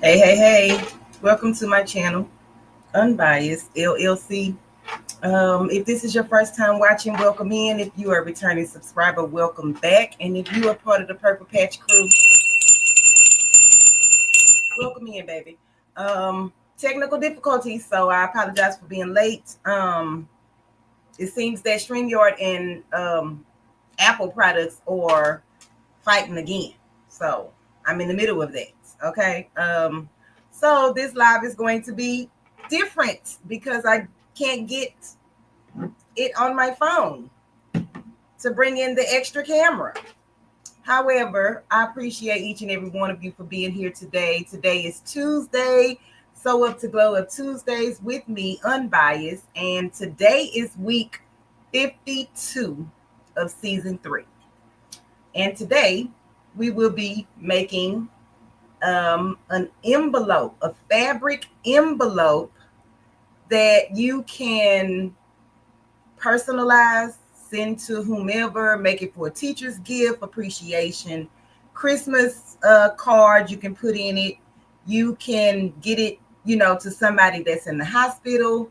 Hey. Welcome to my channel, Unbiased LLC. If this is your first time watching, welcome in. If you are a returning subscriber, welcome back. And if you are part of the Purple Patch crew, welcome in, baby. Technical difficulties, so I apologize for being late. It seems that StreamYard and Apple products are fighting again. So I'm in the middle of that. Okay. So this live is going to be different because I can't get it on my phone to bring in the extra camera. However, I appreciate each and every one of you for being here today. Today is Tuesday. So up to Glow Up Tuesdays with me, Unbiased. And today is week 52 of season 3. And today we will be making an envelope, a fabric envelope that you can personalize, send to whomever, make it for a teacher's gift, appreciation, Christmas card you can put in it. You can get it, to somebody that's in the hospital,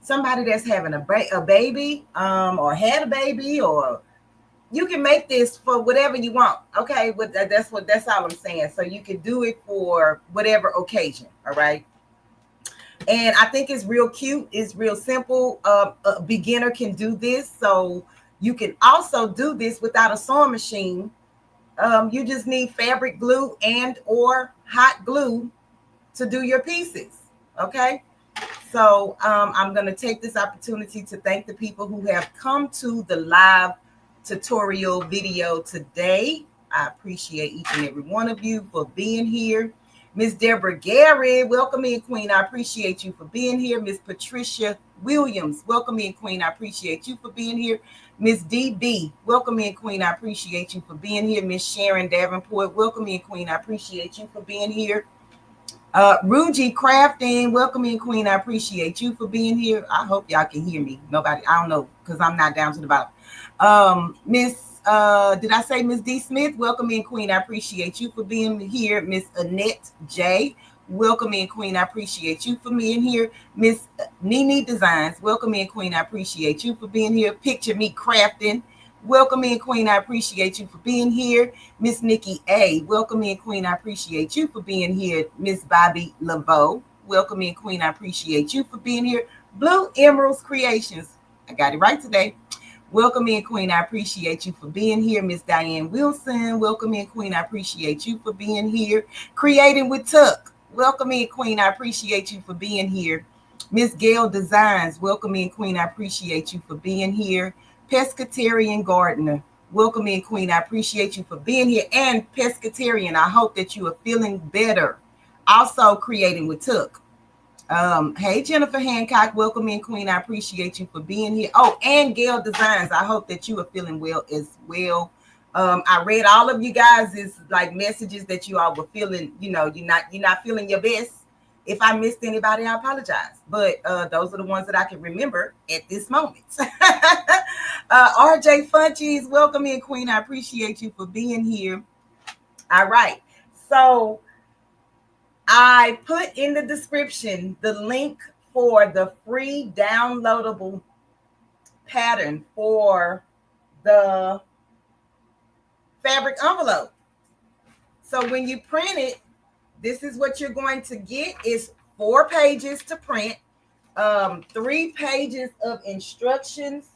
somebody that's having a baby, or had a baby, or you can make this for whatever you want. Okay, but that's all I'm saying. So you can do it for whatever occasion. All right. And I think it's real cute. It's real simple. A beginner can do this. So you can also do this without a sewing machine. You just need fabric glue and or hot glue to do your pieces. Okay. So I'm going to take this opportunity to thank the people who have come to the live tutorial video today. I appreciate each and every one of you for being here. Miss Deborah Gary, welcome in, Queen. I appreciate you for being here. Miss Patricia Williams, welcome in, Queen. I appreciate you for being here. Miss DB, welcome in, Queen. I appreciate you for being here. Miss Sharon Davenport, welcome in, Queen. I appreciate you for being here. Ruji Crafting, welcome in, Queen. I appreciate you for being here. I hope y'all can hear me. Nobody, I don't know, because I'm not down to the bottom. Did I say Miss D Smith? Welcome in, Queen. I appreciate you for being here. Miss Annette J, welcome in, Queen. I appreciate you for being here. Miss Nene Designs, welcome in, Queen. I appreciate you for being here. Picture Me Crafting, welcome in, Queen. I appreciate you for being here. Miss Nikki A, welcome in, Queen. I appreciate you for being here. Miss Bobby Laveau, welcome in, Queen. I appreciate you for being here. Blue Emeralds Creations, I got it right today. Welcome in, Queen. I appreciate you for being here. Miss Diane Wilson, welcome in, Queen. I appreciate you for being here. Creating with Tuck, welcome in, Queen. I appreciate you for being here. Miss Gail Designs, welcome in, Queen. I appreciate you for being here. Pescatarian Gardener, welcome in, Queen. I appreciate you for being here. And Pescatarian, I hope that you are feeling better. Also Creating with Tuck. Hey, Jennifer Hancock, welcome in, Queen. I appreciate you for being here. Oh, and Gail Designs, I hope that you are feeling well as well. I read all of you guys' like messages that you all were feeling, you're not feeling your best. If I missed anybody, I apologize. But those are the ones that I can remember at this moment. RJ Funchies, welcome in, Queen. I appreciate you for being here. All right. So I put in the description the link for the free downloadable pattern for the fabric envelope. So when you print it, this is what you're going to get. Is 4 pages to print, 3 pages of instructions,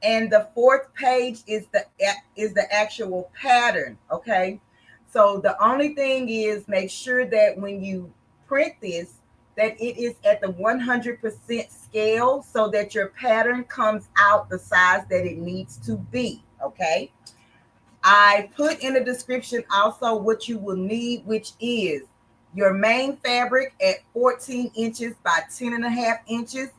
and the 4th page is the actual pattern. Okay. So the only thing is make sure that when you print this, that it is at the 100% scale so that your pattern comes out the size that it needs to be. Okay. I put in the description also what you will need, which is your main fabric at 14 inches by 10.5 inches,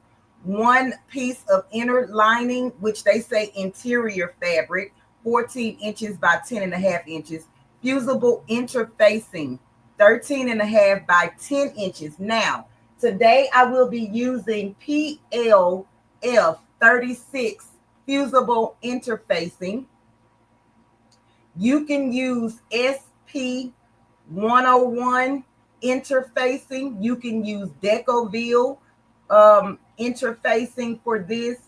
1 piece of inner lining, which they say interior fabric, 14 inches by 10.5 inches, fusible interfacing, 13.5 by 10 inches. Now, today I will be using PLF 36 fusible interfacing. You can use SP 101 interfacing. You can use Decoville interfacing for this.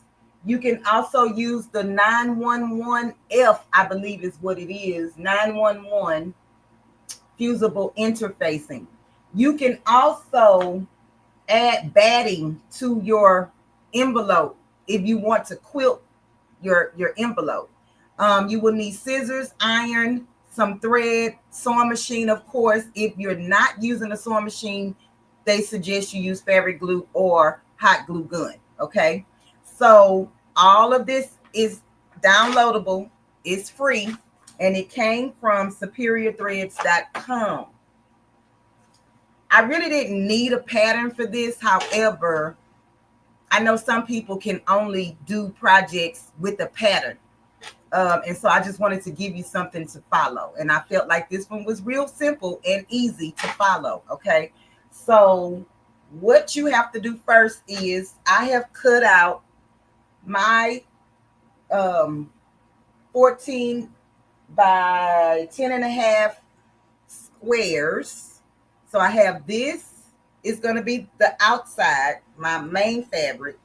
You can also use the 911F, I believe is what it is, 911 fusible interfacing. You can also add batting to your envelope if you want to quilt your envelope. You will need scissors, iron, some thread, sewing machine, of course. If you're not using a sewing machine, they suggest you use fabric glue or hot glue gun. Okay, so all of this is downloadable, it's free, and it came from superiorthreads.com. I really didn't need a pattern for this. However, I know some people can only do projects with a pattern. And so I just wanted to give you something to follow. And I felt like this one was real simple and easy to follow. Okay. So what you have to do first is I have cut out my 14 by 10.5 squares. So I have this is going to be the outside, my main fabric.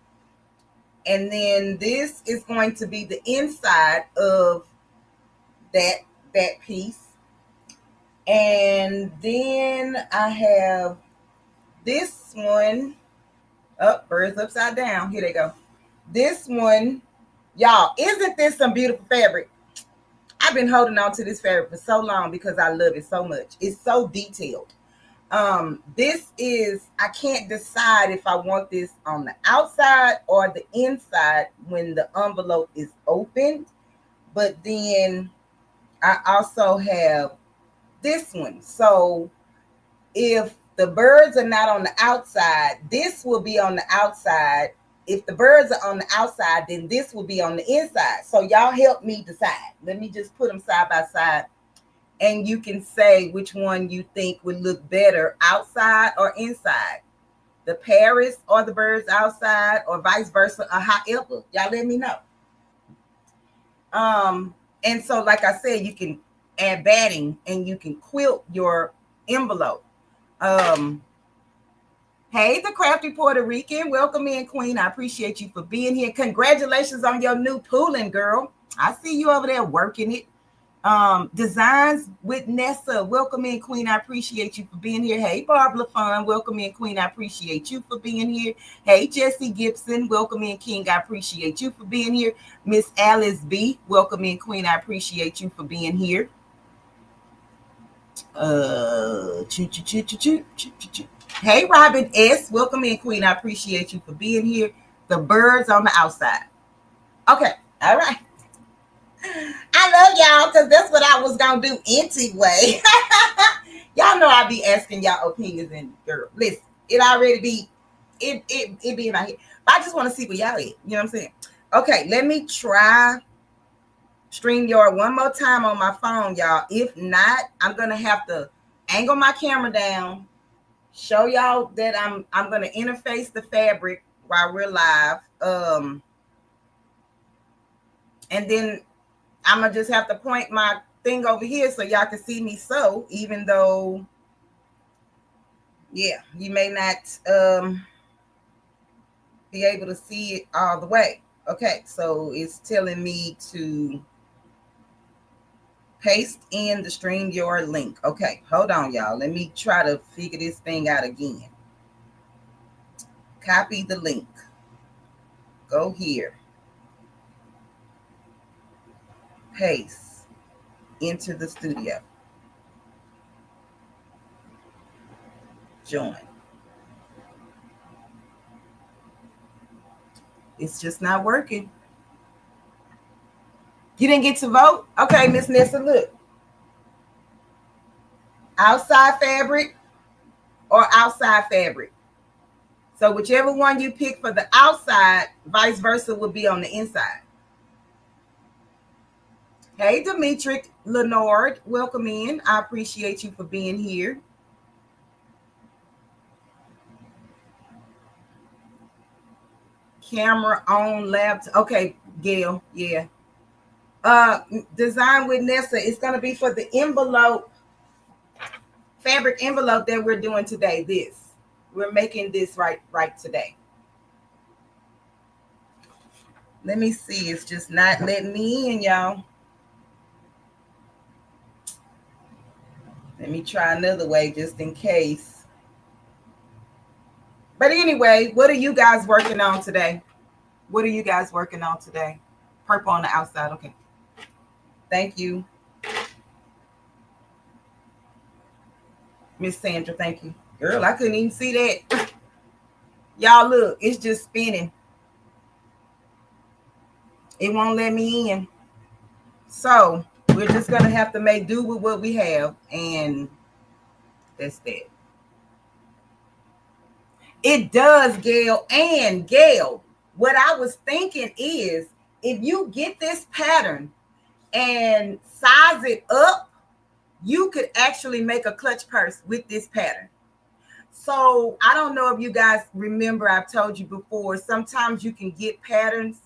And then this is going to be the inside of that piece. And then I have this one. Oh, birds upside down. Here they go. This one, y'all, isn't this some beautiful fabric? I've been holding on to this fabric for so long because I love it so much. It's so detailed. This is, I can't decide if I want this on the outside or the inside when the envelope is opened. But then I also have this one. So if the birds are not on the outside, this will be on the outside. If the birds are on the outside, then this will be on the inside. So y'all help me decide. Let me just put them side by side. And you can say which one you think would look better, outside or inside. The Paris or the birds outside, or vice versa, or however. Y'all let me know. And so, like I said, you can add batting and you can quilt your envelope. Hey, the crafty Puerto Rican. Welcome in, Queen. I appreciate you for being here. Congratulations on your new pooling, girl. I see you over there working it. Designs with Nessa. Welcome in, Queen. I appreciate you for being here. Hey, Barbara Fun. Welcome in, Queen. I appreciate you for being here. Hey, Jesse Gibson. Welcome in, King. I appreciate you for being here. Miss Alice B. Welcome in, Queen. I appreciate you for being here. Hey, Robin S. Welcome in, Queen. I appreciate you for being here. The birds on the outside. Okay. All right. I love y'all because that's what I was gonna do anyway. Y'all know I be asking y'all opinions, and girl, listen, it already be it be in my head. But I just want to see where y'all at. You know what I'm saying? Okay, let me try StreamYard one more time on my phone, y'all. If not, I'm gonna have to angle my camera down, show y'all that I'm gonna interface the fabric while we're live. And then I'm gonna just have to point my thing over here so y'all can see me sew, even though, yeah, you may not be able to see it all the way. Okay, so it's telling me to paste in the StreamYard link. Okay, hold on, y'all. Let me try to figure this thing out again. Copy the link. Go here. Paste into the studio. Join. It's just not working. You didn't get to vote? Okay, Miss Nessa, look. Outside fabric or outside fabric. So whichever one you pick for the outside, vice versa will be on the inside. Hey, Dimitri Lenord, welcome in. I appreciate you for being here. Camera on, laptop. Okay, Gail, yeah. Design with Nessa. It's going to be for the envelope fabric envelope that we're doing today. We're making this right today. Let me see. It's just not letting me in, y'all. Let me try another way just in case. But anyway, what are you guys working on today? What are you guys working on today? Purple on the outside. Okay. Thank you. Miss Sandra, thank you. Girl, I couldn't even see that. Y'all look, it's just spinning. It won't let me in. So we're just going to have to make do with what we have. And that's that. It does, Gail. And Gail, what I was thinking is if you get this pattern and size it up, you could actually make a clutch purse with this pattern. So I don't know if you guys remember, I've told you before, sometimes you can get patterns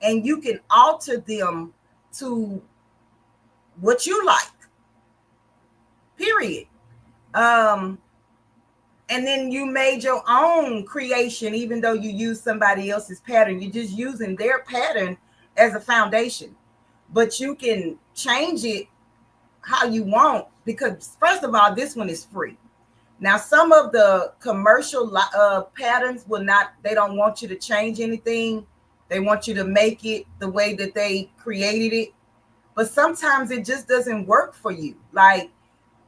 and you can alter them to what you like, period. And then you made your own creation, even though you use somebody else's pattern. You're just using their pattern as a foundation, but you can change it how you want, because first of all, this one is free. Now, some of the commercial patterns will not, they don't want you to change anything. They want you to make it the way that they created it. But sometimes it just doesn't work for you. Like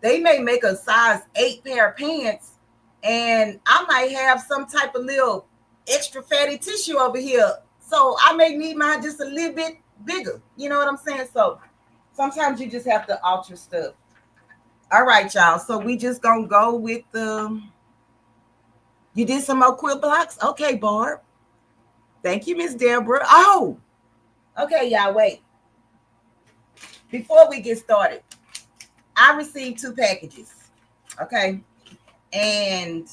they may make a size 8 pair of pants and I might have some type of little extra fatty tissue over here. So I may need mine just a little bit bigger. You know what I'm saying? So sometimes you just have to alter stuff. All right, y'all. So we just gonna go with the. You did some more quilt blocks? Okay, Barb. Thank you, Miss Deborah. Oh, okay, y'all. Wait. Before we get started, I received 2 packages. Okay, and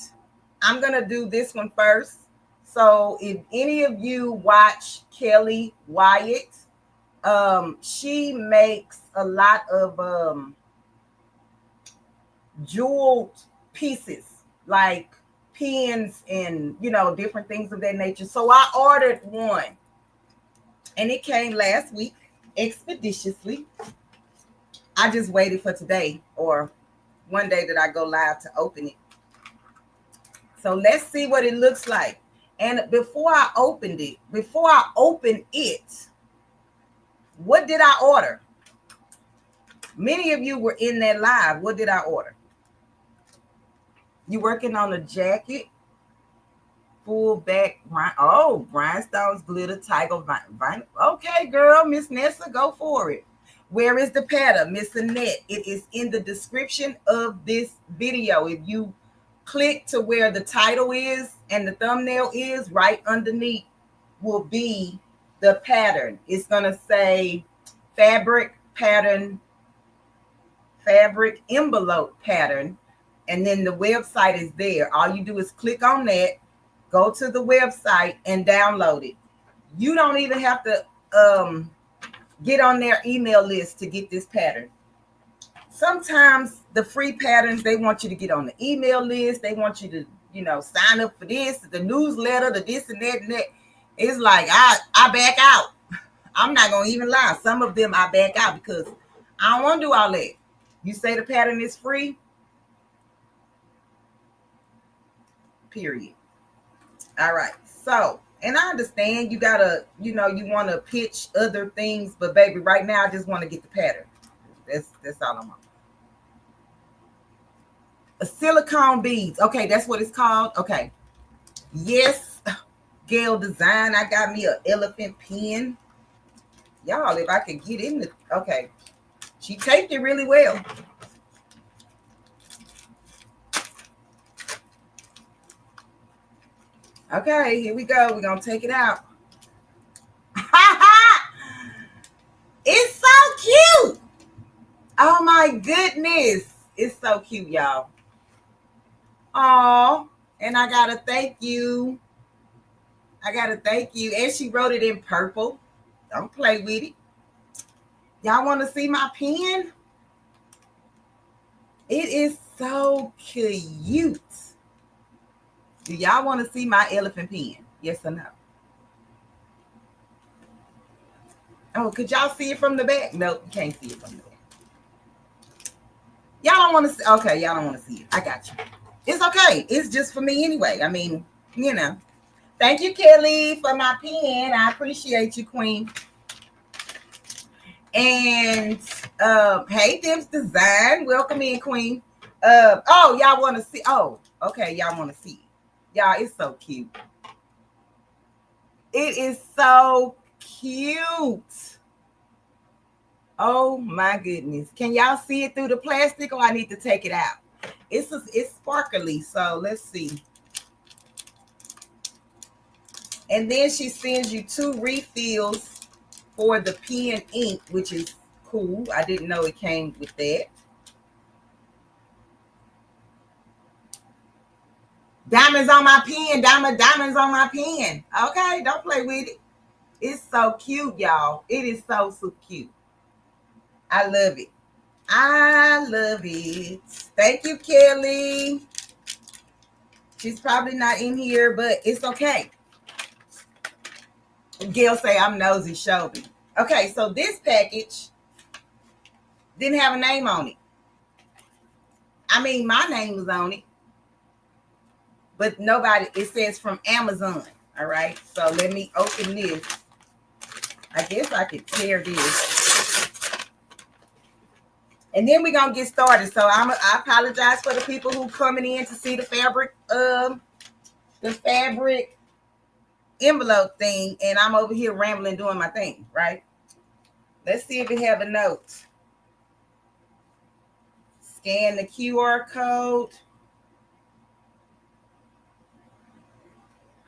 I'm gonna do this one first. So if any of you watch Kelly Wyatt, she makes a lot of jeweled pieces like pins and different things of that nature. So I ordered one and it came last week expeditiously. I just waited for today or one day that I go live to open it. So let's see what it looks like. And before I open it, what did I order? Many of you were in that live. What did I order? You working on a jacket, full back, rhinestones, glitter, tiger, vine. Okay, girl, Miss Nessa, go for it. Where is the pattern, Miss Annette? It is in the description of this video. If you click to where the title is and the thumbnail is, right underneath will be the pattern. It's gonna say fabric pattern, fabric envelope pattern. And then the website is there. All you do is click on that, go to the website and download it. You don't even have to get on their email list to get this pattern. Sometimes the free patterns, they want you to get on the email list. They want you to, sign up for this, the newsletter, the this and that and that. It's like, I back out. I'm not going to even lie. Some of them I back out because I don't want to do all that. You say the pattern is free. Period. All right. So, and I understand you gotta, you want to pitch other things, but baby, right now I just want to get the pattern. That's all I want. A silicone beads. Okay, that's what it's called. Okay. Yes, Gail Design. I got me an elephant pin. Y'all, if I could get in the okay. She taped it really well. Okay, here we go. We're going to take it out. It's so cute. Oh, my goodness. It's so cute, y'all. Oh, and I got to thank you. And she wrote it in purple. Don't play with it. Y'all want to see my pen? It is so cute. Do y'all want to see my elephant pen? Yes or no? Oh, could y'all see it from the back? Nope, you can't see it from the back. Y'all don't want to see. Okay, y'all don't want to see it. I got you. It's okay. It's just for me anyway. I mean, you know. Thank you, Kelly, for my pen. I appreciate you, Queen. And hey, Dim's Design. Welcome in, Queen. Oh, y'all want to see? Oh, okay, y'all want to see it. Y'all, it's so cute. It is so cute. Oh my goodness. Can y'all see it through the plastic, or I need to take it out? It's sparkly, so let's see. And then she sends you 2 refills for the pen ink, which is cool. I didn't know it came with that. Diamonds on my pen. Diamonds on my pen. Okay, don't play with it. It's so cute, y'all. It is so cute. I love it. I love it. Thank you, Kelly. She's probably not in here, but it's okay. Gail say I'm nosy, Shelby. Okay, so this package didn't have a name on it. I mean, my name was on it, but nobody, it says from Amazon. All right, so let me open this. I guess I could tear this. And then we're going to get started. So I apologize for the people who coming in to see the fabric envelope thing, and I'm over here rambling doing my thing, right? Let's see if it have a note. Scan the QR code.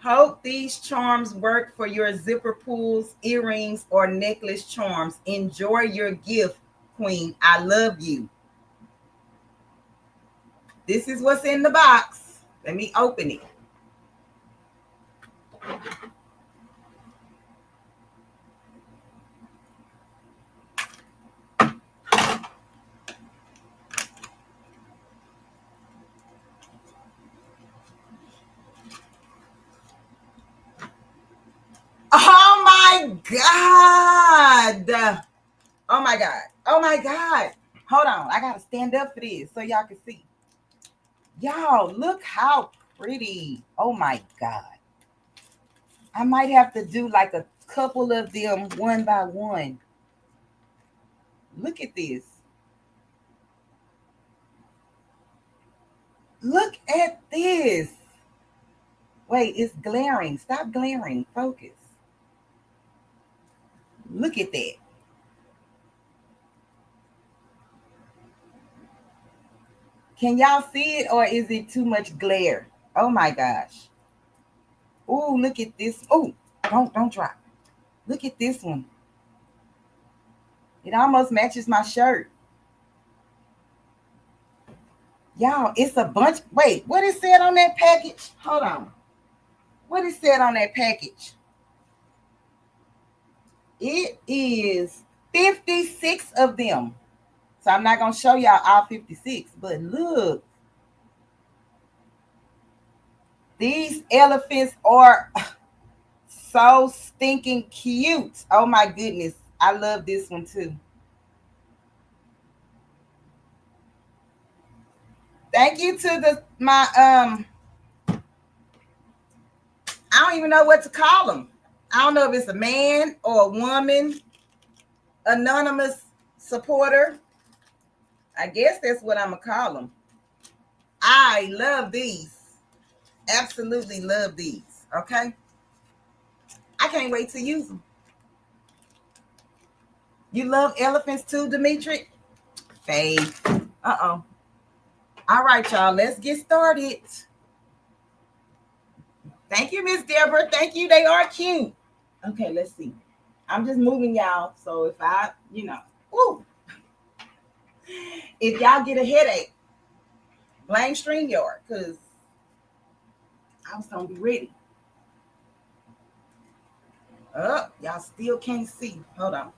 Hope these charms work for your zipper pulls, earrings, or necklace charms. Enjoy your gift, Queen. I love you. This is what's in the box. Let me open it. Oh my God. Oh my God. Oh my God. Hold on. I got to stand up for this so y'all can see. Y'all, look how pretty. Oh my God. I might have to do like a couple of them one by one. Look at this. Look at this. Wait, it's glaring. Stop glaring. Focus. Look at that. Can y'all see it, or is it too much glare? Oh my gosh. Oh, look at this. Oh, don't drop. Look at this one. It almost matches my shirt. Y'all, it's a bunch. Wait, what is said on that package? Hold on. What is said on that package? It is 56 of them. So I'm not going to show y'all all 56, but look. These elephants are so stinking cute. Oh my goodness. I love this one too. Thank you to my I don't even know what to call them. I don't know if it's a man or a woman, anonymous supporter. I guess that's what I'm gonna call them. I love these. Absolutely love these. Okay. I can't wait to use them. You love elephants too, Dimitri? Faith. Uh-oh. All right, y'all. Let's get started. Thank you, Miss Deborah. Thank you. They are cute. Okay, let's see. I'm just moving y'all. So if I, woo. If y'all get a headache, blame StreamYard, because I was going to be ready. Oh, y'all still can't see. Hold on.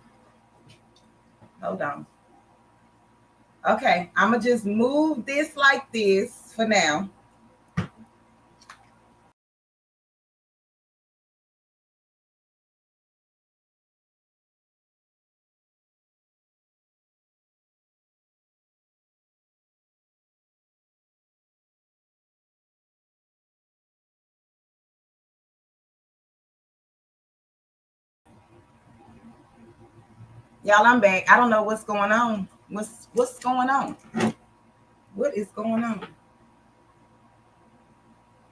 Okay, I'm gonna just move this like this for now. Y'all, I'm back. I don't know what's going on. What's going on? What is going on?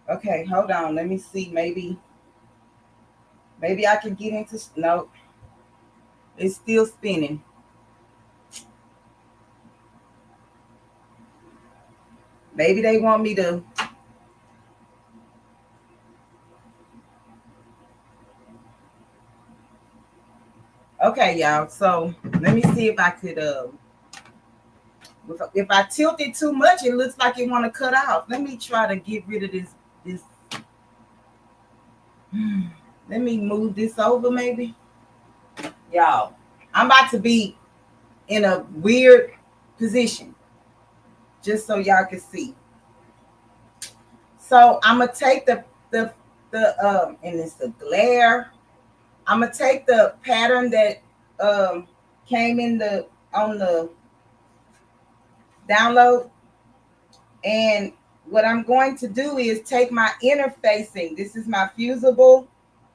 Okay, hold on. Let me see. Maybe I can get into no. It's still spinning. Maybe they want me to. Okay, y'all. So let me see if I could. If I tilt it too much, it looks like it want to cut off. Let me try to get rid of this. This. Let me move this over, maybe. Y'all, I'm about to be in a weird position, just so y'all can see. So I'm gonna take the and it's the glare. I'm gonna take the pattern that came in the on the download, and what I'm going to do is take my interfacing. This is my fusible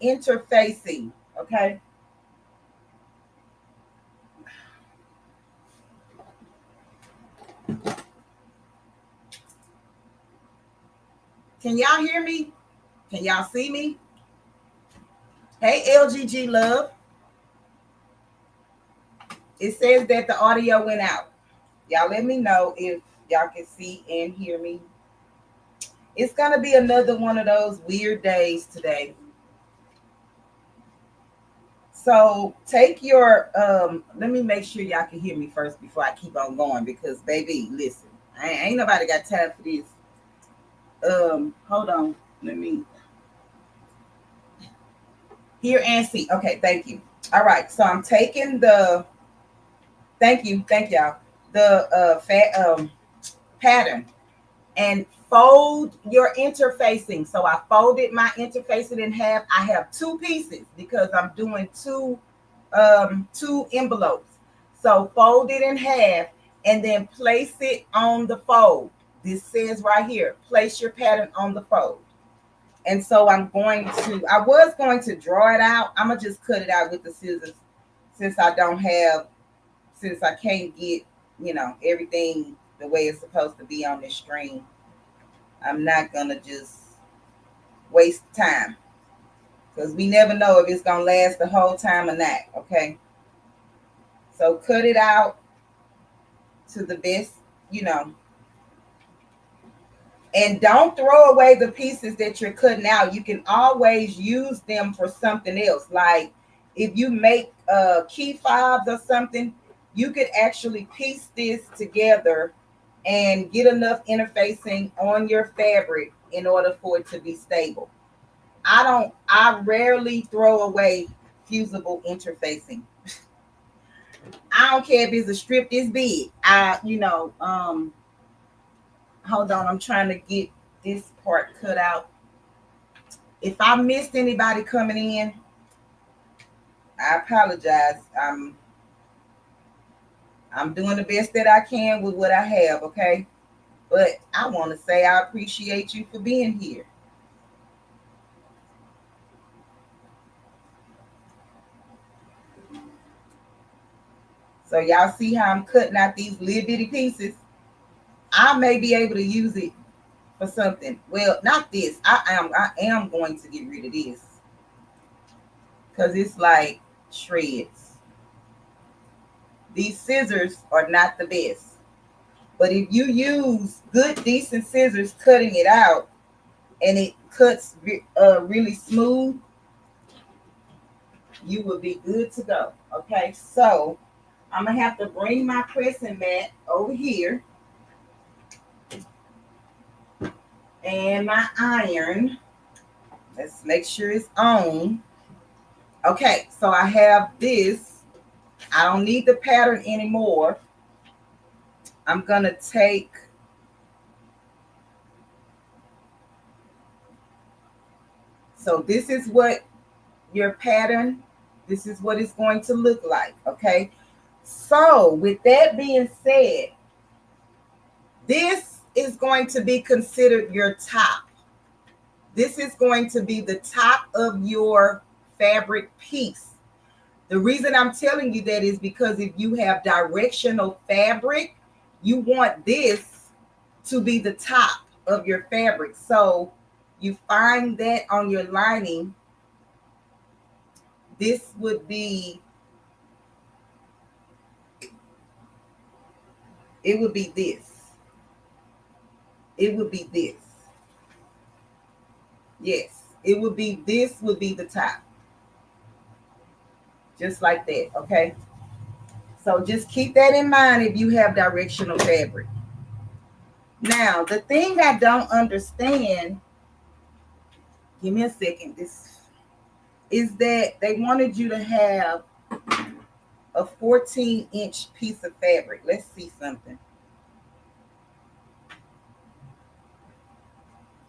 interfacing. Okay. Can y'all hear me? Can y'all see me? Hey, LGG love. It says that the audio went out. Y'all let me know if y'all can see and hear me. It's going to be another one of those weird days today. So take your, let me make sure y'all can hear me first before I keep on going, because baby, listen, ain't nobody got time for this. Hold on. Let me hear and see. Okay, thank you. All right, so I'm taking the, thank y'all. The pattern and fold your interfacing. So I folded my interfacing in half. I have two pieces because I'm doing two envelopes. So fold it in half and then place it on the fold. This says right here, place your pattern on the fold. And so I was going to draw it out. I'm gonna just cut it out with the scissors since I can't get, everything the way it's supposed to be on this string. I'm not gonna just waste time, because we never know if it's gonna last the whole time or not. Okay, so cut it out to the best, and don't throw away the pieces that you're cutting out. You can always use them for something else. Like if you make key fobs or something, you could actually piece this together and get enough interfacing on your fabric in order for it to be stable. I rarely throw away fusible interfacing. I don't care if it's a strip this big. Hold on, I'm trying to get this part cut out. If I missed anybody coming in, I apologize. I'm doing the best that I can with what I have, okay? But I want to say I appreciate you for being here. So y'all see how I'm cutting out these little bitty pieces? I may be able to use it for something. Well, not this. I am going to get rid of this because it's like shreds. These scissors are not the best. But if you use good, decent scissors cutting it out and it cuts really smooth, you will be good to go. Okay, so I'm going to have to bring my pressing mat over here and my iron. Let's make sure it's on. Okay, so I have this. I don't need the pattern anymore. I'm going to take so this is what your pattern, this is what it's going to look like, okay? So with that being said, this is going to be considered your top. This is going to be the top of your fabric piece. The reason I'm telling you that is because if you have directional fabric, you want this to be the top of your fabric. So you find that on your lining, this would be, it would be this. It would be this. Yes, it would be, this would be the top. Just like that, okay? So just keep that in mind if you have directional fabric. Now, the thing I don't understand, give me a second, this is that they wanted you to have a 14-inch piece of fabric. Let's see something.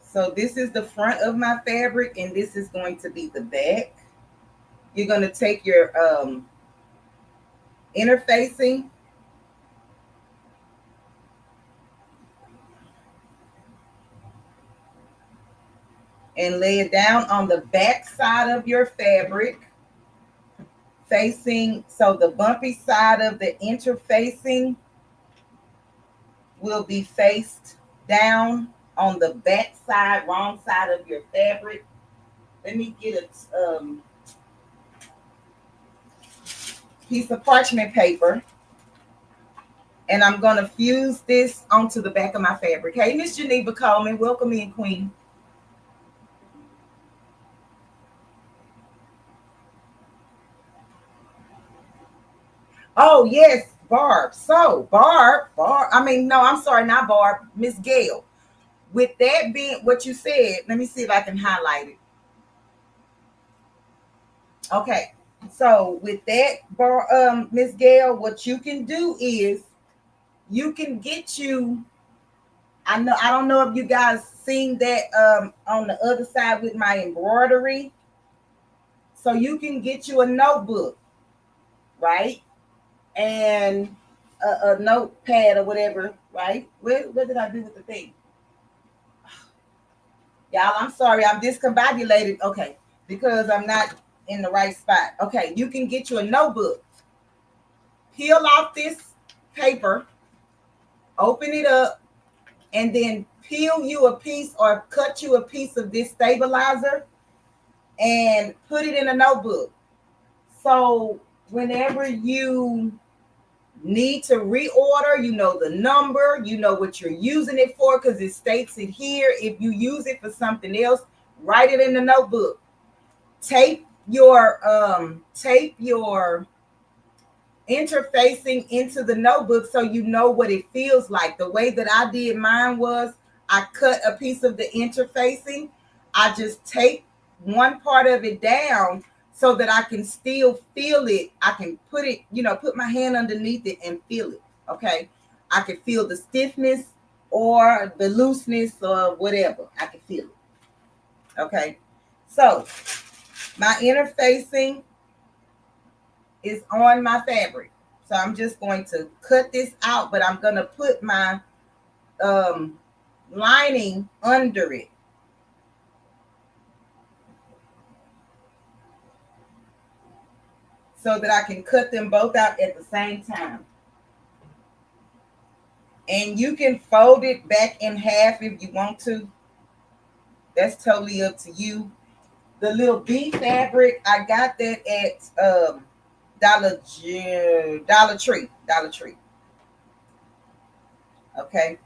So this is the front of my fabric, and this is going to be the back. You're going to take your interfacing and lay it down on the back side of your fabric, facing, so the bumpy side of the interfacing will be faced down on the back side, wrong side of your fabric. Let me get a piece of parchment paper, and I'm going to fuse this onto the back of my fabric. Hey, Miss Geneva Coleman, welcome in, Queen. Oh, yes, Barb. So, Barb, I mean, no, I'm sorry, not Barb, Miss Gail. With that being what you said, let me see if I can highlight it. Okay, so with that, Miss Gail, what you can do is you can get you, I don't know if you guys seen that on the other side with my embroidery. So you can get you a notebook, right? And a notepad or whatever, right? What did I do with the thing? Y'all, I'm sorry, I'm discombobulated. Okay, because I'm not in the right spot. Okay, you can get you a notebook. Peel off this paper, open it up, and then peel you a piece or cut you a piece of this stabilizer and put it in a notebook. So whenever you need to reorder, you know the number, you know what you're using it for because it states it here. If you use it for something else, write it in the notebook. Tape your interfacing into the notebook so you know what it feels like. The way that I did mine was I cut a piece of the interfacing. I just tape one part of it down so that I can still feel it. I can put it, put my hand underneath it and feel it. Okay. I can feel the stiffness or the looseness or whatever. I can feel it. Okay. So my interfacing is on my fabric. So I'm just going to cut this out, but I'm going to put my lining under it. So that I can cut them both out at the same time. And you can fold it back in half if you want to. That's totally up to you. The little bee fabric, I got that at Dollar Tree. Okay.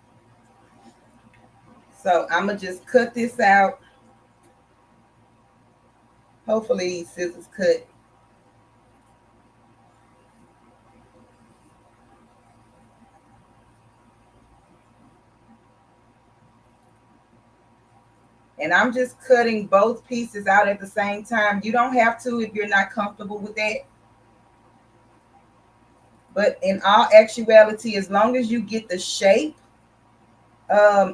So I'm going to just cut this out. Hopefully scissors cut. And I'm just cutting both pieces out at the same time. You don't have to if you're not comfortable with that. But in all actuality, as long as you get the shape,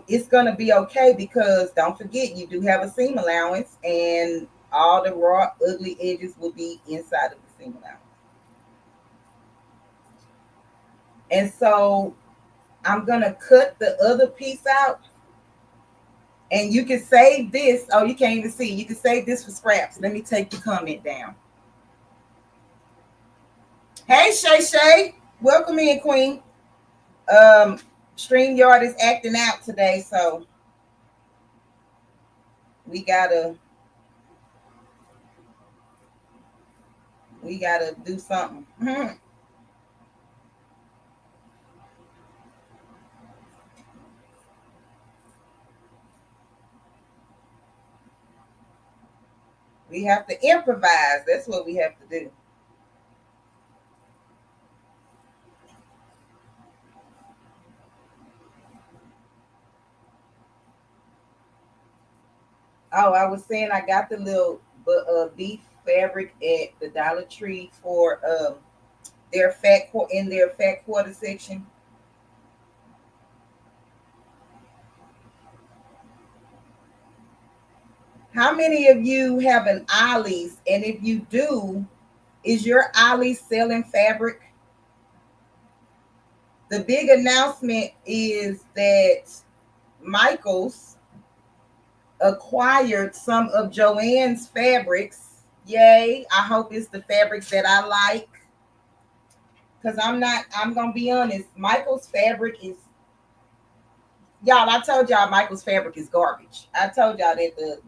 it's gonna be okay, because don't forget you do have a seam allowance, and all the raw ugly edges will be inside of the seam allowance. And so I'm gonna cut the other piece out, and you can save this. Oh, you can't even see. You can save this for scraps. Let me take the comment down. Hey, Shay Shay, welcome in, Queen. StreamYard is acting out today, so we gotta do something. We have to improvise. That's what we have to do. Oh, I was saying I got the little beef fabric at the Dollar Tree for their fat quarter section. How many of you have an Ollie's? And if you do, is your Ollie's selling fabric? The big announcement is that Michaels acquired some of Joann's fabrics. Yay. I hope it's the fabrics that I like. Because I'm going to be honest. Michael's fabric is, y'all, I told y'all Michael's fabric is garbage. I told y'all that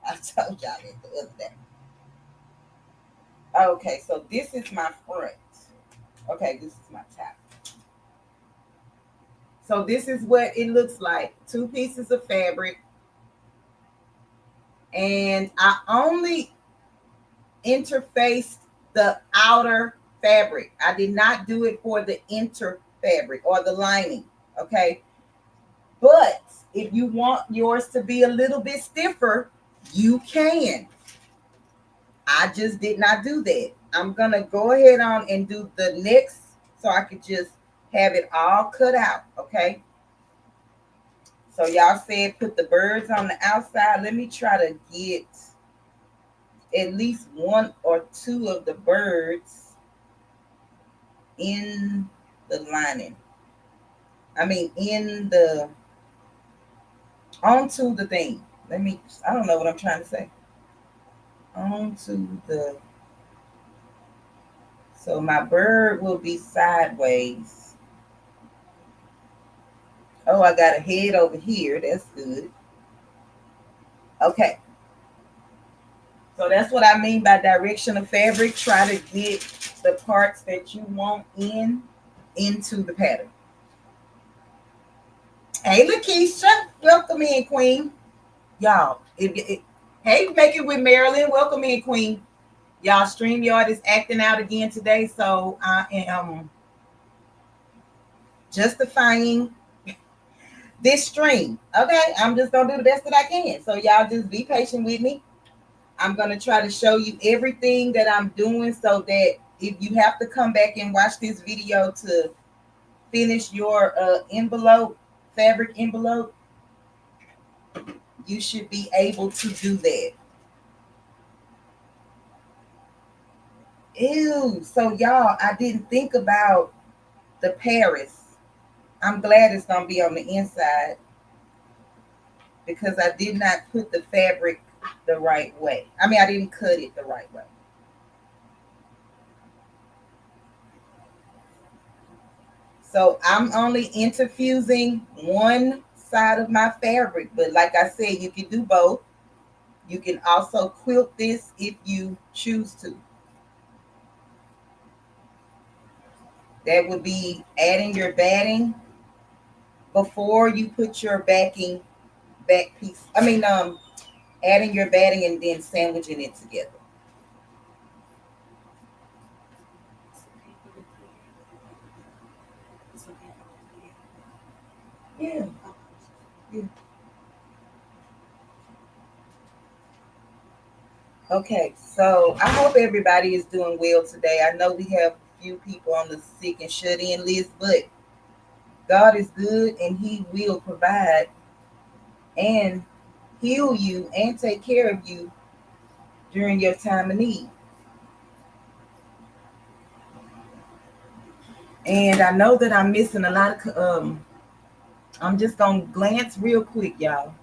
I told y'all that the other day. Okay, so this is my front. Okay, this is my top. So this is what it looks like. 2 pieces of fabric. And I only interfaced the outer fabric. I did not do it for the inner fabric or the lining. Okay. But if you want yours to be a little bit stiffer, you can. I just did not do that. I'm going to go ahead on and do the next so I could just have it all cut out. Okay. So y'all said put the birds on the outside. Let me try to get at least 1 or 2 of the birds in the lining. I mean, onto the thing. I don't know what I'm trying to say. So my bird will be sideways. Oh, I got a head over here. That's good. Okay. So that's what I mean by direction of fabric. Try to get the parts that you want into the pattern. Hey, Lakeisha. Welcome in, Queen. Y'all, hey, Make It with Marilyn. Welcome in, Queen. Y'all, StreamYard is acting out again today, so I am justifying this stream. Okay, I'm just gonna do the best that I can. So y'all just be patient with me. I'm gonna try to show you everything that I'm doing so that if you have to come back and watch this video to finish your fabric envelope, you should be able to do that. Ew, so y'all, I didn't think about the Paris. I'm glad it's gonna be on the inside because I did not put the fabric the right way. I mean, I didn't cut it the right way. So I'm only interfusing one side of my fabric, but like I said, you can do both. You can also quilt this if you choose to. That would be adding your batting before you put your back piece. I mean, adding your batting and then sandwiching it together. Yeah. Yeah. Okay, so I hope everybody is doing well today. I know we have few people on the sick and shut in list, but God is good and He will provide and heal you and take care of you during your time of need. And I know that I'm missing a lot of, I'm just going to glance real quick, y'all.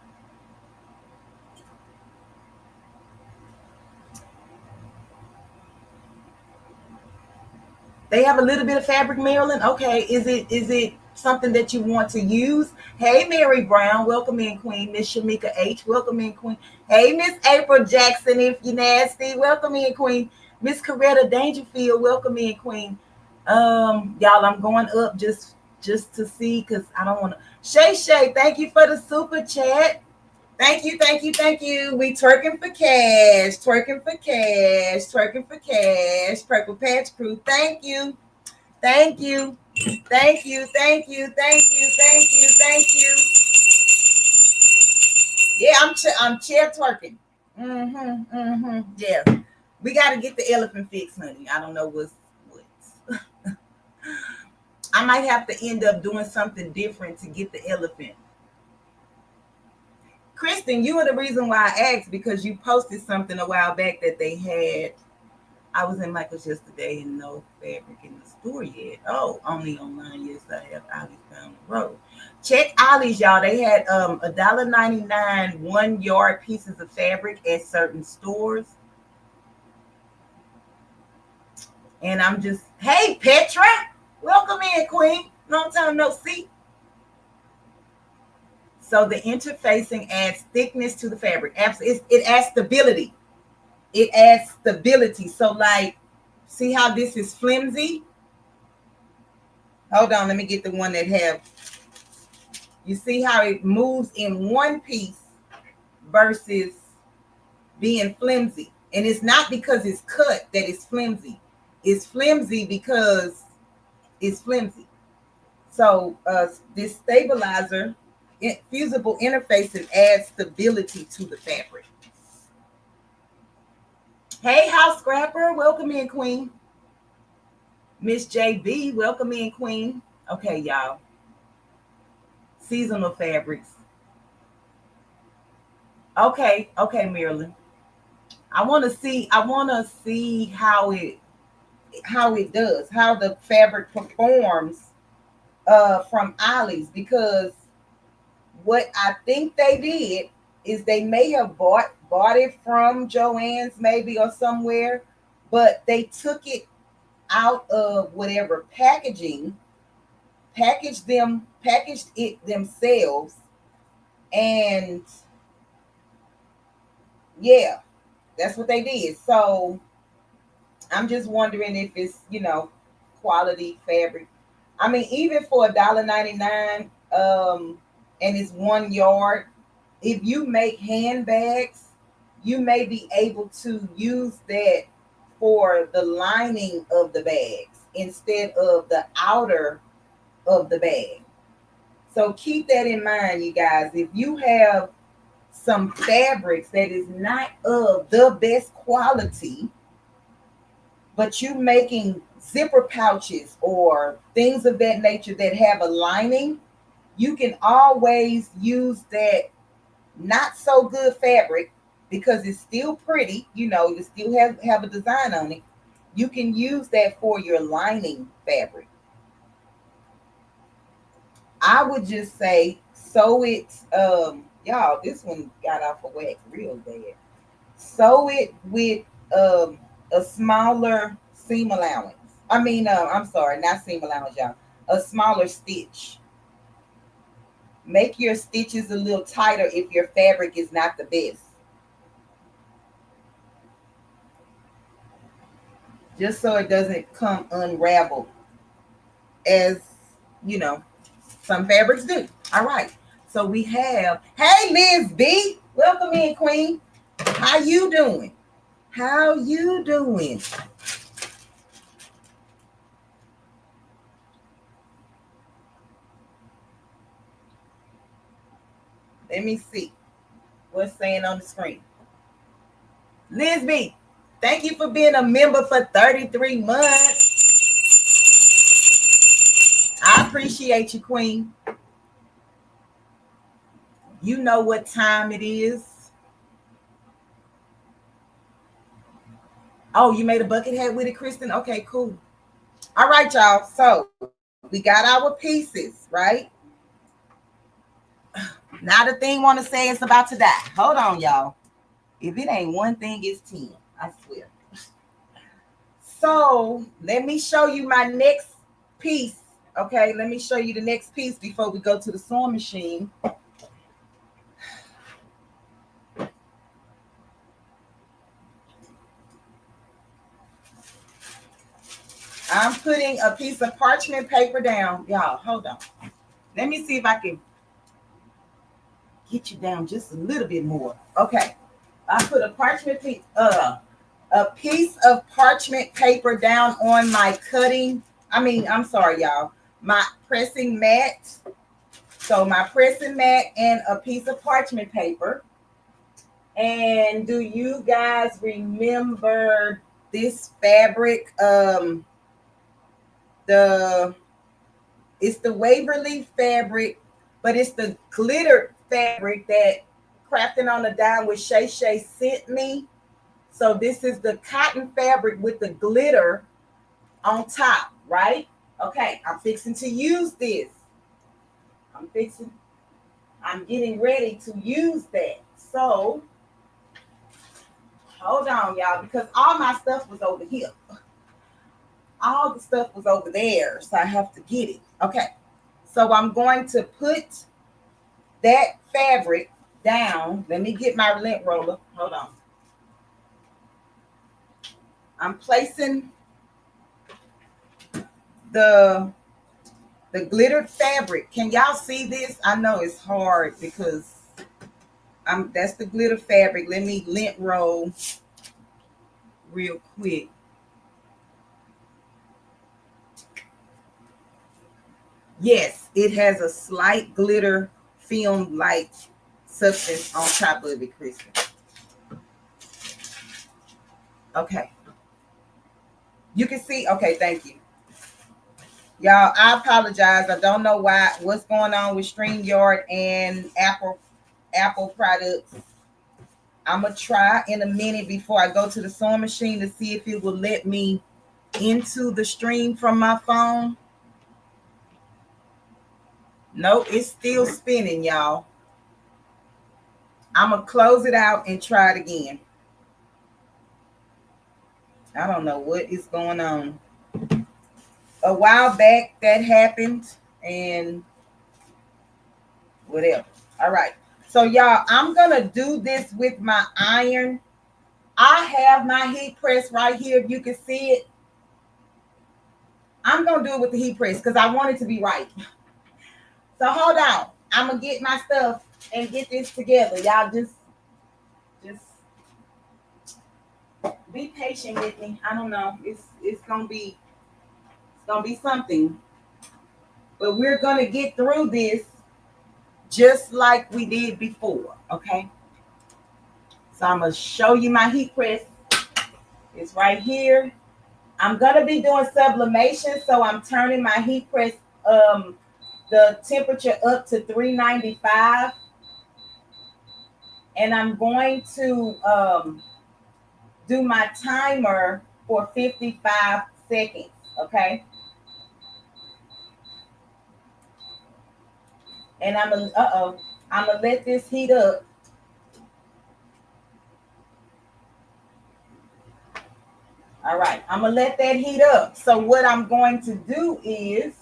They have a little bit of fabric, Maryland. Okay, is it something that you want to use? Hey, Mary Brown, welcome in, Queen. Miss Shamika H, welcome in, Queen. Hey, Miss April Jackson, if you nasty, welcome in, Queen. Miss Coretta Dangerfield, welcome in, Queen. Y'all, I'm going up just to see because I don't want to. Shay, thank you for the super chat. Thank you. We twerking for cash. Purple Patch Crew. Thank you. Yeah, I'm chair twerking. Yeah. We got to get the elephant fix, honey. I don't know what's. I might have to end up doing something different to get the elephant. Kristen, you are the reason why I asked, because you posted something a while back that they had. I was in Michael's yesterday and no fabric in the store yet. Oh, only online. Yes, I have Ollie's down the road. Check Ollie's, y'all. They had $1.99 1 yard pieces of fabric at certain stores. And I'm just, hey, Petra, welcome in, Queen. Long time no see. So the interfacing adds thickness to the fabric. It adds stability. So like, see how this is flimsy? Hold on, let me get the one that have. You see how it moves in one piece versus being flimsy. And it's not because it's cut that it's flimsy. It's flimsy because it's flimsy. So this stabilizer, fusible interfaces add stability to the fabric. Hey, House Scrapper, welcome in, Queen. Miss JB, welcome in, Queen. Okay, y'all. Seasonal fabrics. Okay, Marilyn. I want to see how it does, how the fabric performs from Ollie's, because what I think they did is they may have bought it from Joann's maybe or somewhere, but they took it out of whatever packaging, packaged it themselves, and yeah, that's what they did. So I'm just wondering if it's, quality fabric. I mean, even for $1.99, and it's 1 yard, if you make handbags, you may be able to use that for the lining of the bags instead of the outer of the bag. So keep that in mind, you guys. If you have some fabrics that is not of the best quality, but you making zipper pouches or things of that nature that have a lining, you can always use that not so good fabric, because it's still pretty, you still have a design on it. You can use that for your lining fabric. I would just say sew it, y'all, this one got off of whack real bad. Sew it with a smaller seam allowance. I'm sorry, not seam allowance, y'all. A smaller stitch. Make your stitches a little tighter if your fabric is not the best. Just so it doesn't come unraveled, as some fabrics do. All right. So we have, hey, Liz B, welcome in, Queen. How you doing? Let me see what's saying on the screen. Liz B, thank you for being a member for 33 months. appreciate you, Queen. You know what time it is. Oh, you made a bucket hat with it, Kristen? Okay, cool. All right, y'all. So we got our pieces, right? Now the thing want to say it's about to die. Hold on, y'all. If it ain't one thing, it's 10. I swear. So let me show you my next piece. Okay, let me show you the next piece before we go to the sewing machine. I'm putting a piece of parchment paper down. Y'all, hold on. Let me see if I can get you down just a little bit more. Okay. I put a piece of parchment paper down on my my pressing mat. So my pressing mat and a piece of parchment paper. And do you guys remember this fabric? It's the Waverly fabric, but it's the glitter fabric that Crafting on the Dime with Shay Shay sent me. So this is the cotton fabric with the glitter on top, right? Okay, I'm fixing to use this. I'm getting ready to use that. So hold on, y'all, because all my stuff was over here. All the stuff was over there, so I have to get it. Okay, so I'm going to put that fabric down. Let me get my lint roller. Hold on. I'm placing the glittered fabric. Can y'all see this? I know it's hard because that's the glitter fabric. Let me lint roll real quick. Yes, it has a slight glitter film-like substance on top of it, Kristen. Okay. You can see, okay, thank you. Y'all, I apologize. I don't know what's going on with StreamYard and Apple products. I'm going to try in a minute before I go to the sewing machine to see if it will let me into the stream from my phone. No, it's still spinning, y'all. I'm going to close it out and try it again. I don't know what is going on. A while back that happened and whatever. All right. So y'all, I'm going to do this with my iron. I have my heat press right here. If you can see it. I'm going to do it with the heat press because I want it to be right. So hold on. I'm going to get my stuff and get this together. Y'all just be patient with me. I don't know. It's going to be something. But we're going to get through this just like we did before, okay? So I'm going to show you my heat press. It's right here. I'm going to be doing sublimation, so I'm turning my heat press the temperature up to 395. And I'm going to do my timer for 55 seconds, okay? And I'm gonna let this heat up. All right, I'm gonna let that heat up. So what I'm going to do is,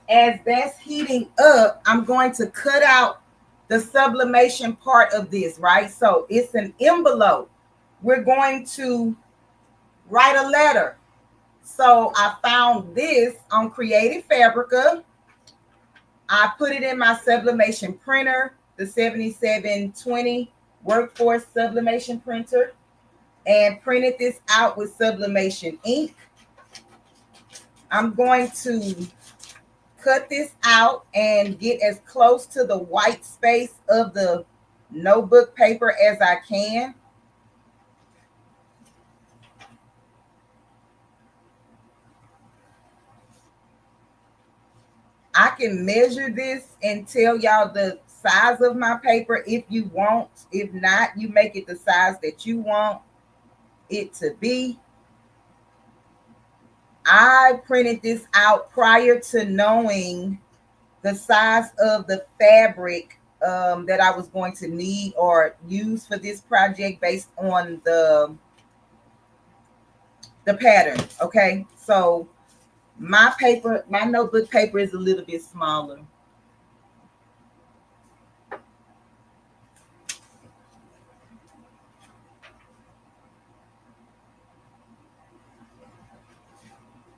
as that's heating up, I'm going to cut out the sublimation part of this, right? So it's an envelope. We're going to write a letter. So I found this on Creative Fabrica. I put it in my sublimation printer, the 7720 Workforce Sublimation Printer, and printed this out with sublimation ink. I'm going to cut this out and get as close to the white space of the notebook paper as I can. I can measure this and tell y'all the size of my paper if you want. If not, you make it the size that you want it to be. I printed this out prior to knowing the size of the fabric that I was going to need or use for this project based on the pattern. Okay, so my paper, my notebook paper is a little bit smaller.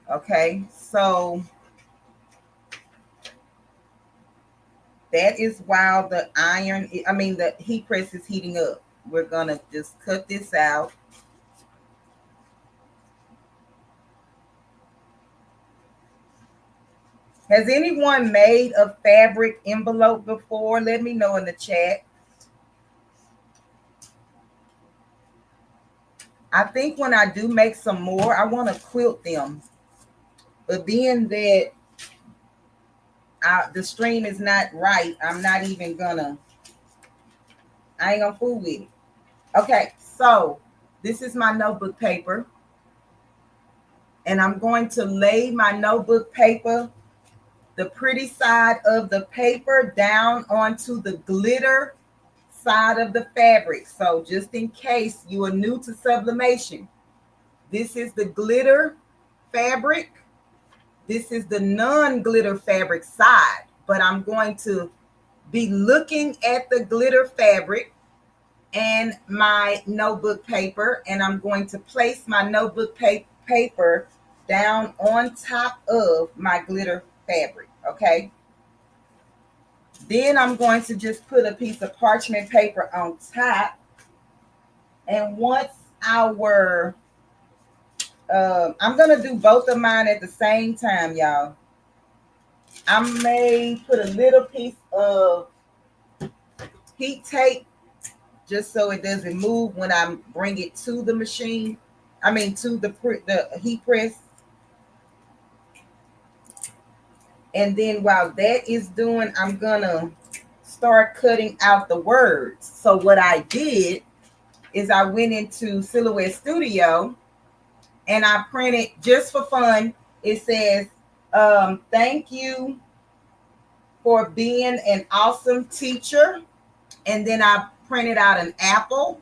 Okay, so that is while the the heat press is heating up. We're gonna just cut this out. Has anyone made a fabric envelope before? Let me know in the chat. I think when I do make some more, I want to quilt them. But being that the stream is not right, I'm not even gonna, I ain't gonna fool with it. Okay, so this is my notebook paper. And I'm going to lay my notebook paper, the pretty side of the paper, down onto the glitter side of the fabric. So just in case you are new to sublimation, this is the glitter fabric. This is the non-glitter fabric side, but I'm going to be looking at the glitter fabric and my notebook paper, and I'm going to place my notebook paper down on top of my glitter fabric, okay? Then I'm going to just put a piece of parchment paper on top. And once our, I'm going to do both of mine at the same time, y'all. I may put a little piece of heat tape just so it doesn't move when I bring it to the machine. To the heat press. And then while that is doing, I'm gonna start cutting out the words. So what I did is I went into Silhouette Studio and I printed, just for fun, it says, thank you for being an awesome teacher. And then I printed out an apple.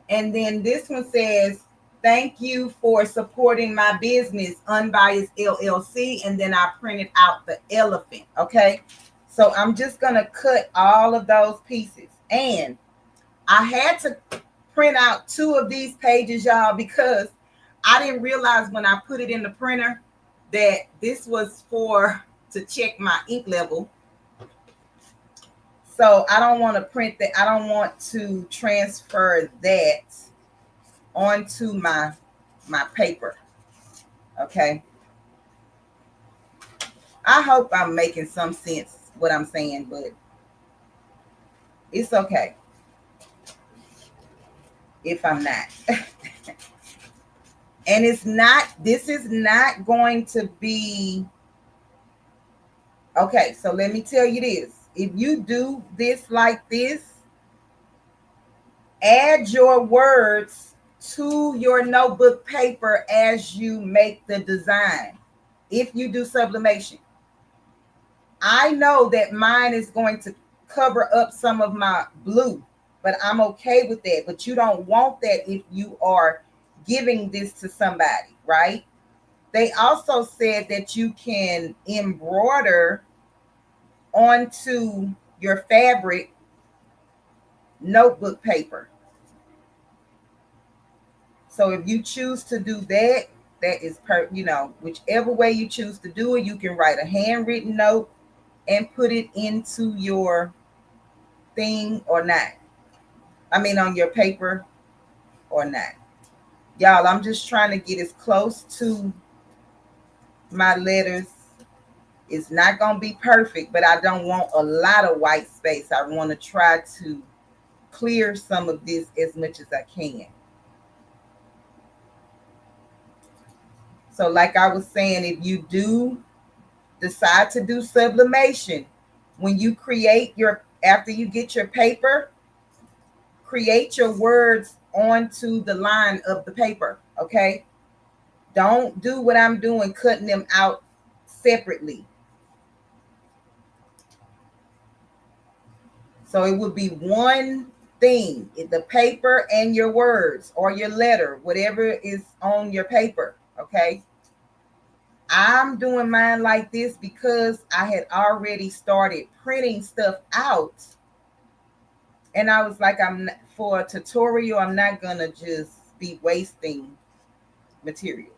And then this one says, thank you for supporting my business, Unbiased LLC. And then I printed out the elephant. Okay. So I'm just going to cut all of those pieces. And I had to print out 2 of these pages, y'all, because I didn't realize when I put it in the printer that this was to check my ink level. So I don't want to print that. I don't want to transfer that onto my paper. Okay. I hope I'm making some sense what I'm saying, but it's okay if I'm not. And this is not going to be, okay, so let me tell you this. If you do this like this, add your words to your notebook paper as you make the design. If you do sublimation, I know that mine is going to cover up some of my blue, but I'm okay with that. But you don't want that if you are giving this to somebody, right? They also said that you can embroider onto your fabric notebook paper. So if you choose to do that, that is whichever way you choose to do it, you can write a handwritten note and put it into your thing or not. On your paper or not. Y'all, I'm just trying to get as close to my letters. It's not going to be perfect, but I don't want a lot of white space. I want to try to clear some of this as much as I can. So like I was saying, if you do decide to do sublimation. When you create after you get your paper, create your words onto the line of the paper, okay? Don't do what I'm doing, cutting them out separately. So it would be one thing, the paper and your words or your letter, whatever is on your paper, okay? I'm doing mine like this because I had already started printing stuff out. And I was like, for a tutorial, I'm not going to just be wasting materials.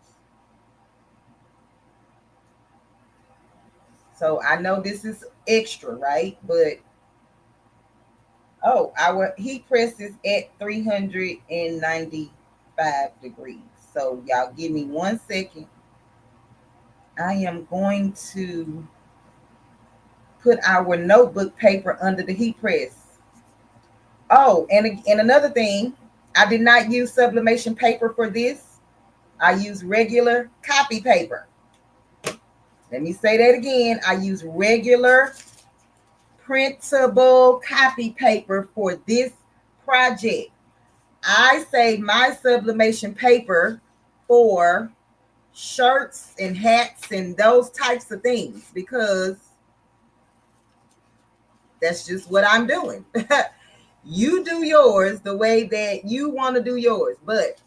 So I know this is extra, right? But, our heat press is at 395 degrees. So y'all give me 1 second. I am going to put our notebook paper under the heat press. Oh, and another thing, I did not use sublimation paper for this. I use regular copy paper. Let me say that again. I use regular printable copy paper for this project. I save my sublimation paper for shirts and hats and those types of things because that's just what I'm doing. You do yours the way that you want to do yours, but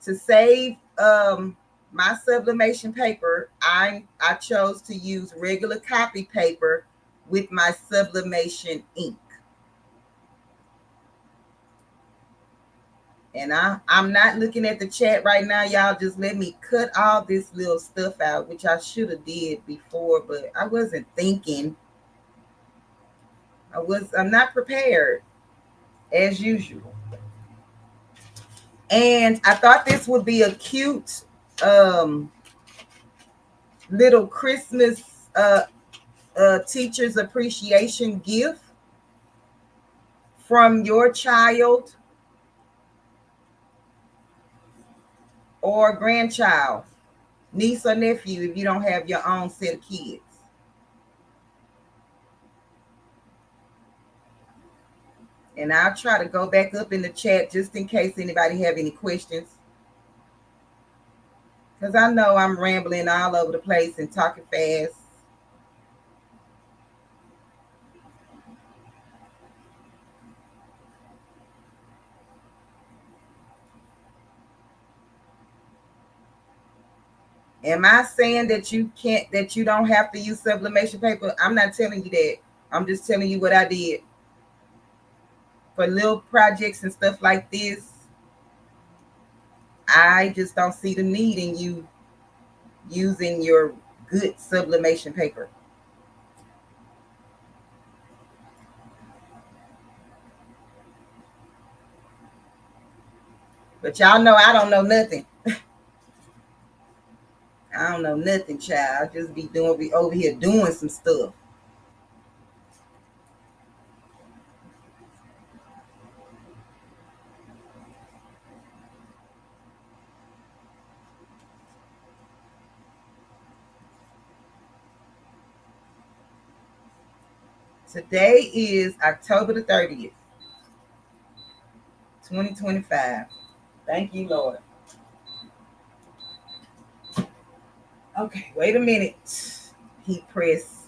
to save my sublimation paper, I chose to use regular copy paper with my sublimation ink. And I'm not looking at the chat right now. Y'all just let me cut all this little stuff out, which I should have did before, but I wasn't thinking. I'm not prepared as usual. And I thought this would be a cute little Christmas teacher's appreciation gift from your child or grandchild, niece or nephew, if you don't have your own set of kids. And I'll try to go back up in the chat just in case anybody have any questions. Because I know I'm rambling all over the place and talking fast. Am I saying that you don't have to use sublimation paper? I'm not telling you that. I'm just telling you what I did. For little projects and stuff like this, I just don't see the need in you using your good sublimation paper. But y'all know I don't know nothing. I don't know nothing, child. I just be over here doing some stuff. Today is October the 30th, 2025. Thank you, Lord. Okay, wait a minute. Heat press.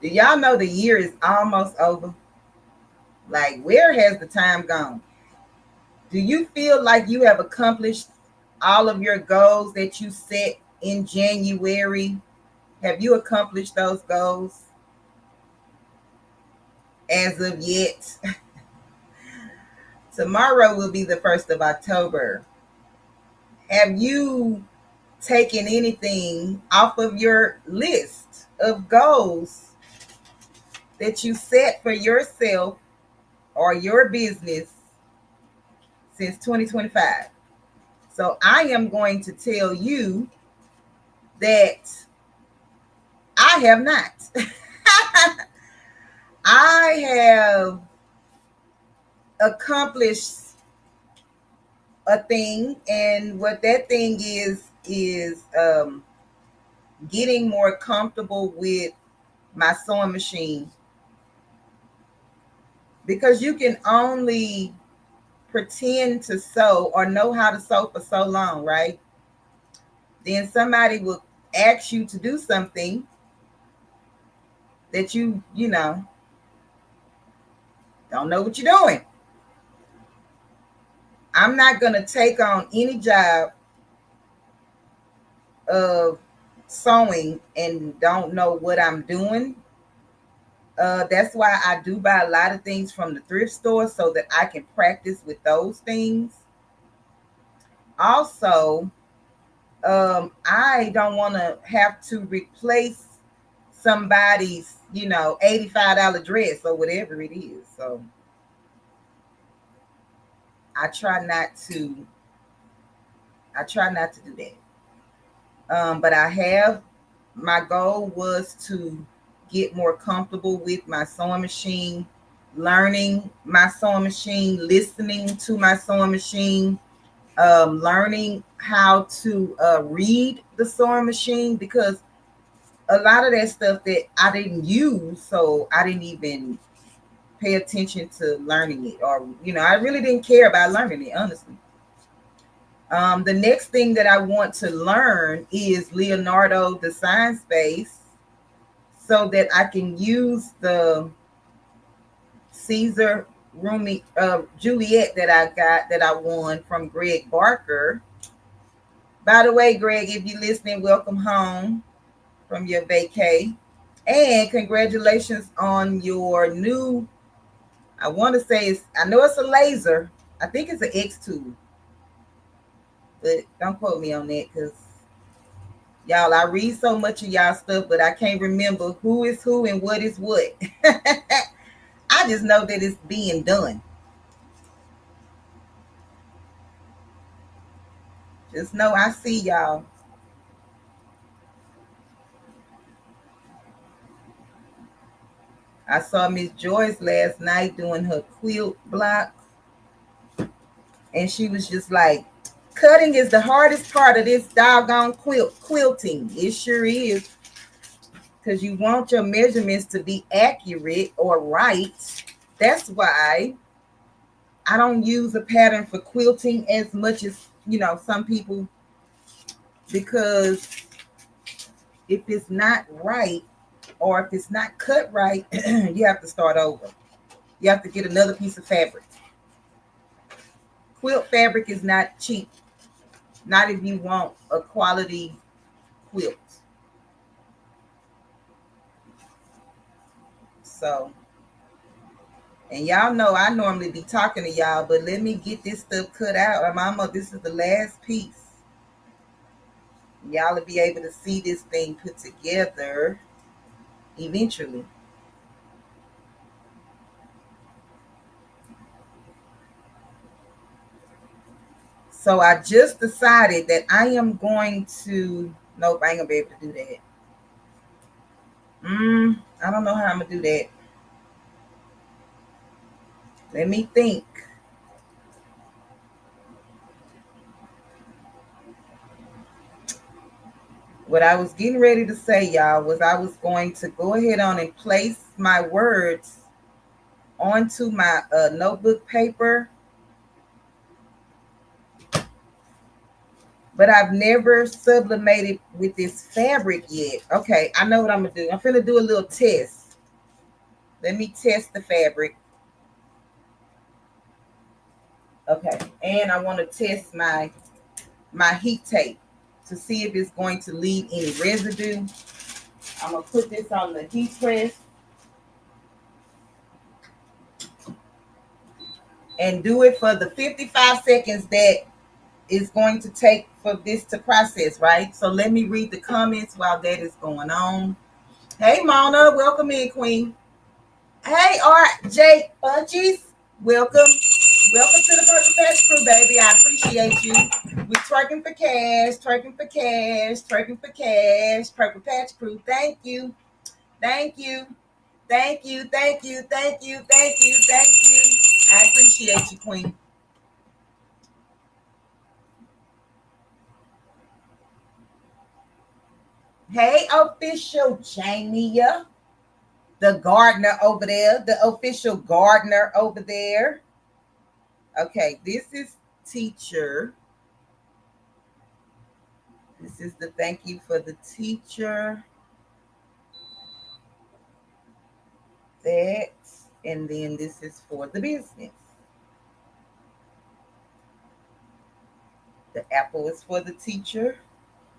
Do y'all know the year is almost over? Like, where has the time gone? Do you feel like you have accomplished all of your goals that you set in January? Have you accomplished those goals as of yet? Tomorrow will be the 1st of October. Have you taken anything off of your list of goals that you set for yourself or your business since 2025? So I am going to tell you that I have not. I have accomplished a thing, and what that thing is getting more comfortable with my sewing machine, because you can only pretend to sew or know how to sew for so long, right? Then somebody will ask you to do something that you know don't know what you're doing. I'm not going to take on any job of sewing and don't know what I'm doing. That's why I do buy a lot of things from the thrift store so that I can practice with those things. Also, I don't want to have to replace somebody's, $85 dress or whatever it is. So I try not to do that. But my goal was to get more comfortable with my sewing machine, learning my sewing machine, listening to my sewing machine, learning how to read the sewing machine, because a lot of that stuff that I didn't use, so I didn't even pay attention to learning it, or I really didn't care about learning it, honestly. The next thing that I want to learn is Leonardo Design Space, so that I can use the Caesar Rumi Juliet that I won from Greg Barker. By the way, Greg, if you're listening, welcome home from your vacay. And congratulations on your new, I want to say I know it's a laser. I think it's an X2. But don't quote me on that, because y'all, I read so much of y'all stuff, but I can't remember who is who and what is what. I just know that it's being done. Just know I see y'all. I saw Miss Joyce last night doing her quilt block, and she was just like, cutting is the hardest part of this doggone quilting. It sure is, because you want your measurements to be accurate or right. That's why I don't use a pattern for quilting as much as some people, because if it's not right, or if it's not cut right, you have to start over. You have to get another piece of fabric. Quilt fabric is not cheap, not if you want a quality quilt. So, and y'all know I normally be talking to y'all, but let me get this stuff cut out. Mama, this is the last piece. Y'all will be able to see this thing put together eventually. So I just decided that I am going to, nope, I ain't gonna be able to do that. I don't know how I'm gonna do that. Let me think. What I was getting ready to say, y'all, was I was going to go ahead on and place my words onto my notebook paper, but I've never sublimated with this fabric yet. Okay, I know what I'm gonna do. I'm gonna do a little test. Let me test the fabric. Okay, and I want to test my heat tape to see if it's going to leave any residue. I'm gonna put this on the heat press and do it for the 55 seconds that it's going to take for this to process, right? So let me read the comments while that is going on. Hey, Mona, welcome in, Queen. Hey, RJ Bunchies, welcome. Welcome to the Purple Patch Crew, baby. I appreciate you. We twerking for cash, twerking for cash, twerking for cash. Purple Patch Crew, thank you. Thank you. Thank you. Thank you. Thank you. Thank you. Thank you. I appreciate you, Queen. Hey, official Jamie, the gardener over there, the official gardener over there. Okay, this is teacher. This is the thank you for the teacher. That, and then this is for the business. The apple is for the teacher.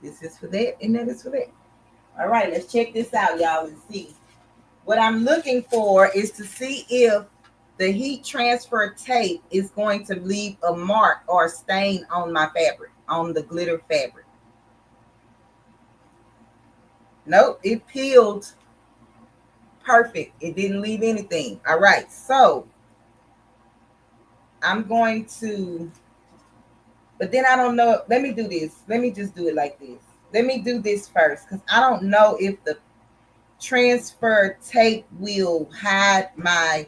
This is for that, and that is for that. All right, let's check this out, y'all, and see. What I'm looking for is to see if the heat transfer tape is going to leave a mark or a stain on my fabric, on the glitter fabric. Nope, it peeled perfect. It didn't leave anything. All right, so I'm going to, but then I don't know. Let me do this. Let me just do it like this. Let me do this first because I don't know if the transfer tape will hide my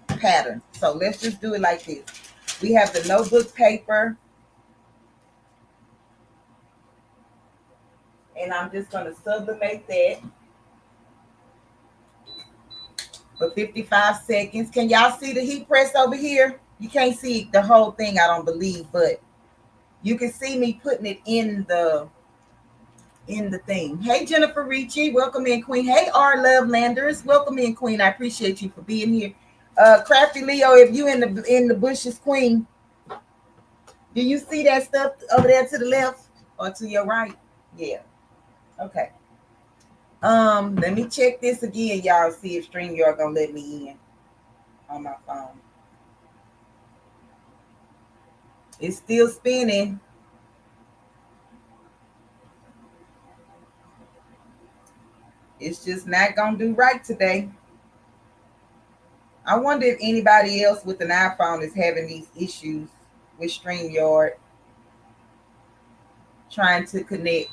pattern. So let's just do it like this. We have the notebook paper, and I'm just going to sublimate that for 55 seconds. Can y'all see the heat press over here? You can't see the whole thing, I don't believe, but you can see me putting it in the thing. Hey, Jennifer Ricci, welcome in, Queen. Hey, R Love Landers, welcome in, Queen. I appreciate you for being here. Crafty Leo, if you in the bushes, Queen, do you see that stuff over there to the left or to your right? Yeah. Okay. Let me check this again, y'all. See if StreamYard gonna let me in on my phone. It's still spinning. It's just not gonna do right today. I wonder if anybody else with an iPhone is having these issues with StreamYard trying to connect.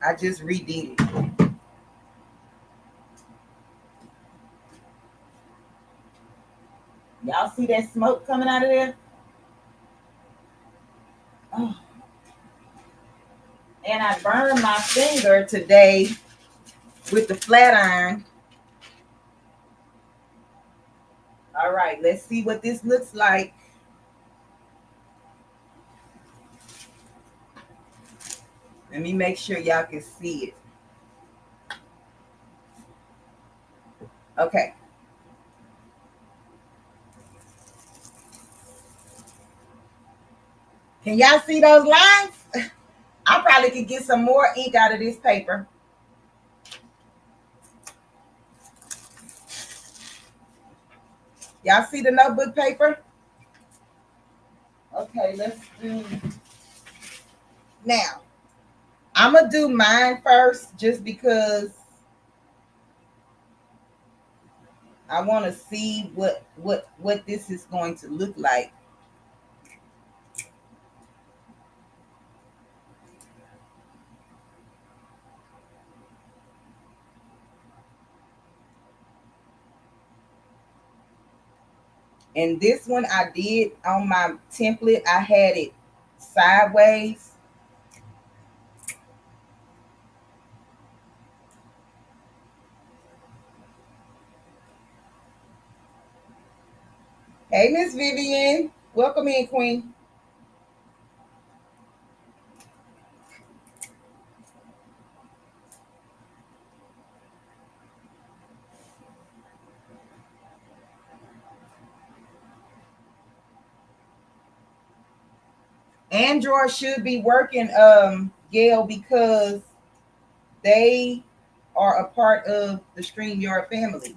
I just redid it. Y'all see that smoke coming out of there? Oh. And I burned my finger today with the flat iron. All right, let's see what this looks like. Let me make sure y'all can see it. Okay. Can y'all see those lines? I probably could get some more ink out of this paper. Y'all see the notebook paper? Okay, let's do. Now, I'm going to do mine first just because I want to see what this is going to look like. And this one I did on my template. I had it sideways. Hey, Miss Vivian. Welcome in, Queen. Android should be working, Gail, because they are a part of the StreamYard family.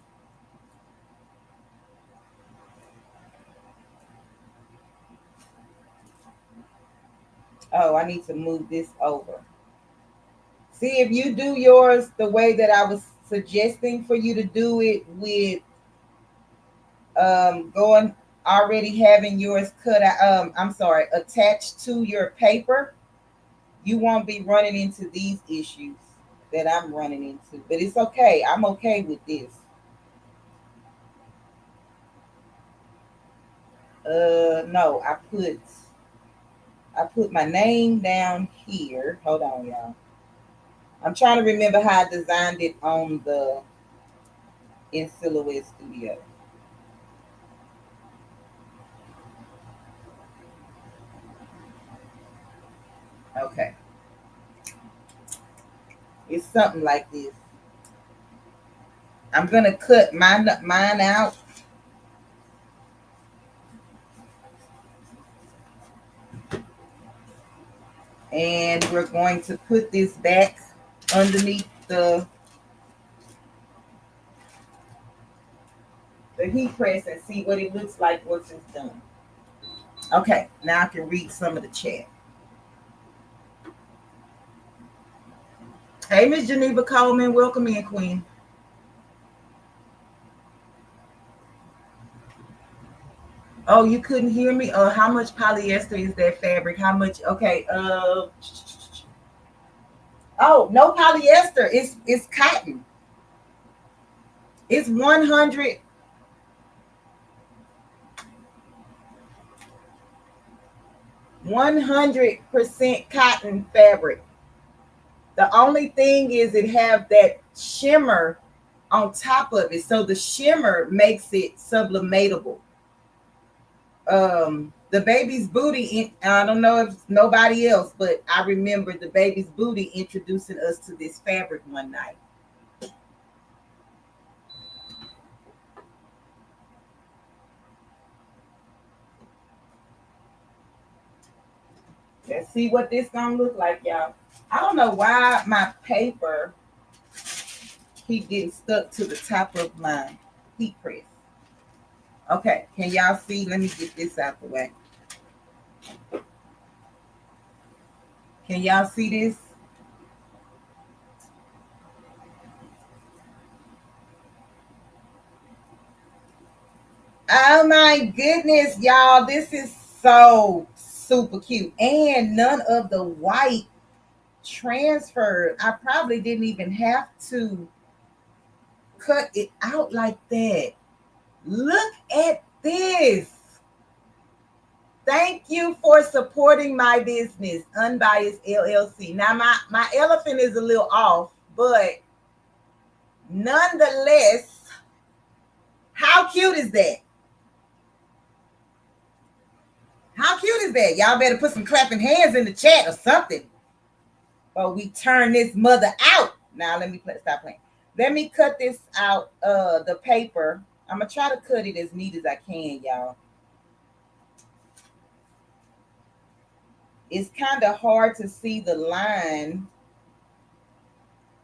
Oh, I need to move this over. See, if you do yours the way that I was suggesting for you to do it with going already having yours cut out, I'm sorry, attached to your paper, you won't be running into these issues that I'm running into. But it's okay. I'm okay with this. No, I put my name down here. Hold on, y'all. I'm trying to remember how I designed it on the in Silhouette Studio. Okay. It's something like this. I'm gonna cut mine out. And we're going to put this back underneath the heat press and see what it looks like once it's done. Okay, now I can read some of the chat. Hey, Miss Geneva Coleman, welcome in, Queen. Oh, you couldn't hear me? How much polyester is that fabric? How much? Okay. Oh, no polyester. It's cotton. It's 100% cotton fabric. The only thing is it have that shimmer on top of it. So the shimmer makes it sublimatable. The baby's booty, I don't know if nobody else, but I remember the baby's booty introducing us to this fabric one night. Let's see what this gonna look like, y'all. I don't know why my paper keep getting stuck to the top of my heat press. Okay, can y'all see? Let me get this out the way. Can y'all see this? Oh my goodness, y'all. This is so super cute. And none of the white transferred. I probably didn't even have to cut it out like that. Look at this. Thank you for supporting my business, Unbiased LLC. Now, my elephant is a little off, but nonetheless, how cute is that? How cute is that? Y'all better put some clapping hands in the chat or something. Or we turn this mother out. Now, let me stop playing. Let me cut this out, the paper. I'm going to try to cut it as neat as I can, y'all. It's kind of hard to see the line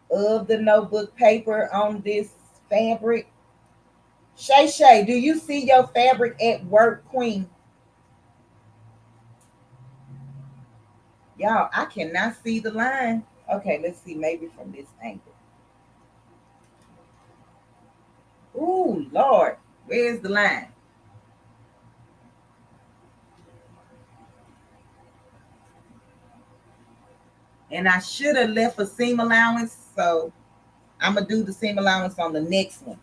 of the notebook paper on this fabric. Shay, do you see your fabric at work, Queen? Y'all, I cannot see the line. Okay, let's see, maybe from this angle. Ooh, Lord, where's the line? And I should have left a seam allowance, so I'm going to do the seam allowance on the next one.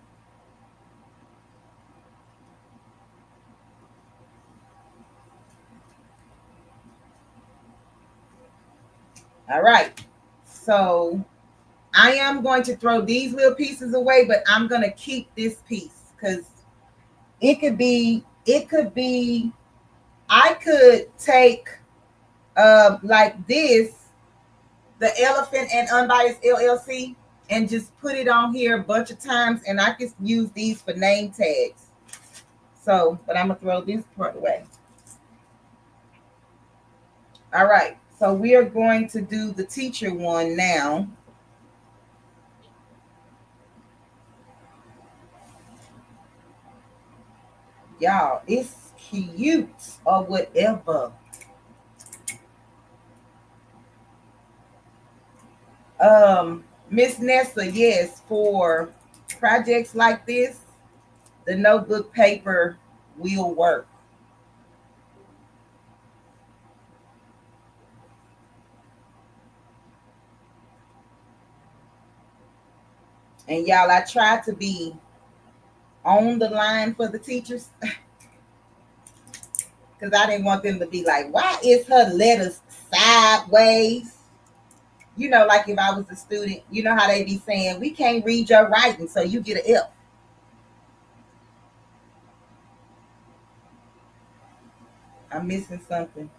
All right, so I am going to throw these little pieces away, but I'm going to keep this piece because it could be, I could take like this, the Elephant and Unbiased LLC, and just put it on here a bunch of times, and I could use these for name tags. So, but I'm going to throw this part away. All right, so we are going to do the teacher one now. Y'all, it's cute or whatever. Miss Nessa, yes, for projects like this, the notebook paper will work. And y'all, I tried to be on the line for the teachers because I didn't want them to be like, why is her letters sideways? you know, like if I was a student, you know how they be saying, we can't read your writing, so you get an F. I'm missing something.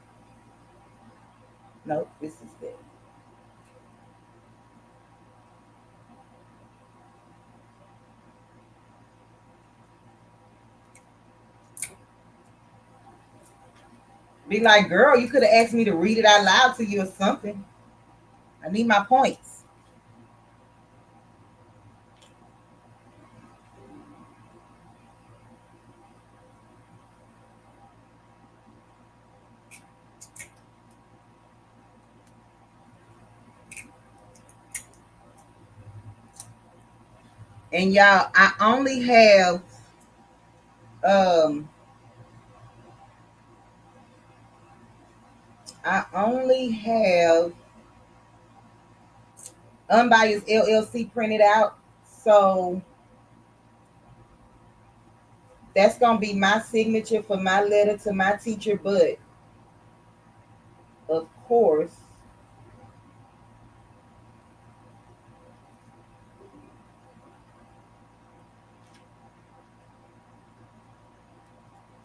Nope, this is it. Be like, girl, you could have asked me to read it out loud to you or something. I need my points. And y'all, um I only have Unbiased LLC printed out. So that's gonna be my signature for my letter to my teacher, but of course,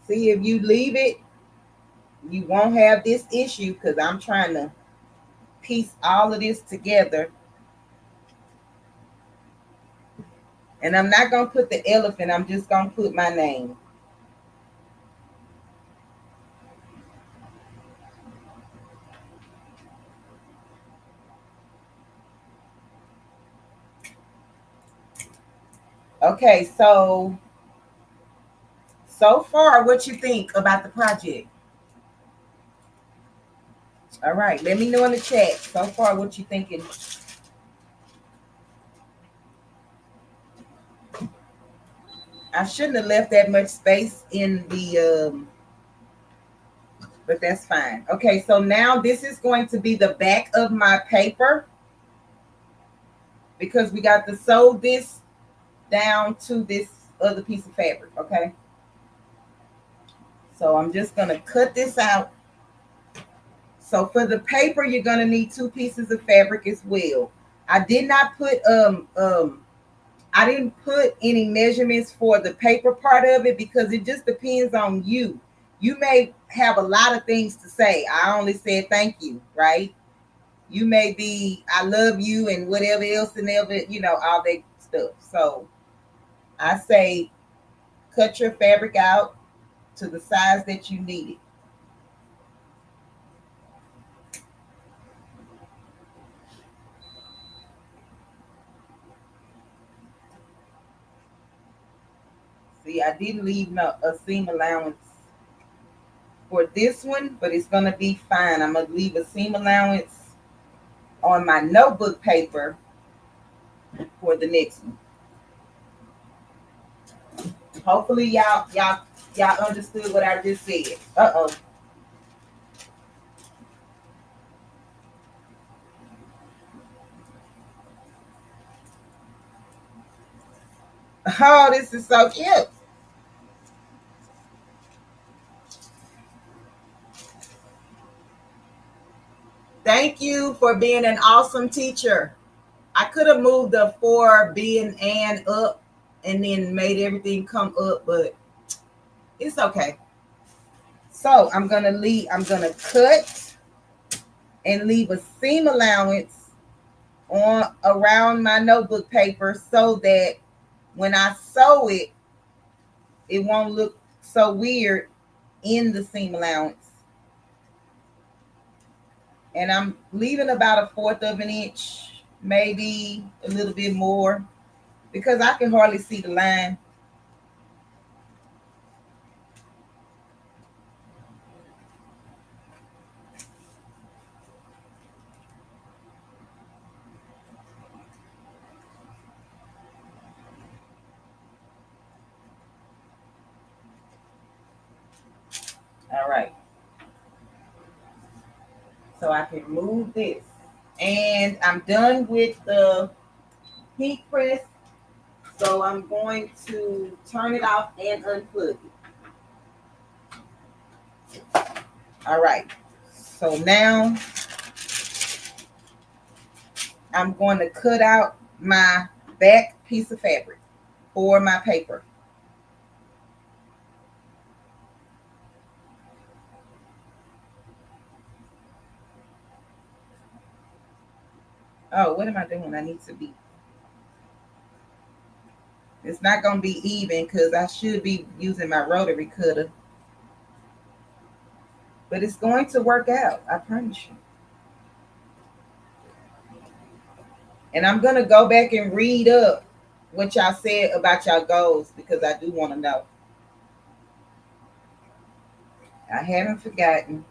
see if you leave it, you won't have this issue because I'm trying to piece all of this together. And I'm not gonna put the elephant, I'm just gonna put my name. Okay, so far, what you think about the project? All right, let me know in the chat. So far, what you thinking? I shouldn't have left that much space in the, but that's fine. Okay, so now this is going to be the back of my paper because we got to sew this down to this other piece of fabric, okay? So I'm just gonna cut this out. So for the paper, you're gonna need 2 pieces of fabric as well. I did not put I didn't put any measurements for the paper part of it because it just depends on you. You may have a lot of things to say. I only said thank you, right? You may be I love you and whatever else and ever, you know, all that stuff. So I say cut your fabric out to the size that you need it. See, I didn't leave a seam allowance for this one, but it's gonna be fine. I'm gonna leave a seam allowance on my notebook paper for the next one. Hopefully y'all understood what I just said. Uh-oh. Oh, this is so cute. Thank you for being an awesome teacher. I could have moved the for being and up and then made everything come up, but it's okay. So I'm gonna cut and leave a seam allowance on around my notebook paper so that when I sew it, it won't look so weird in the seam allowance. And I'm leaving about a 1/4 of an inch, maybe a little bit more, because I can hardly see the line. All right. So I can move this. And I'm done with the heat press. So I'm going to turn it off and unplug it. All right. So now I'm going to cut out my back piece of fabric for my paper. Oh, what am I doing? I need to be. It's not going to be even because I should be using my rotary cutter. But it's going to work out, I promise you. And I'm going to go back and read up what y'all said about y'all goals because I do want to know. I haven't forgotten.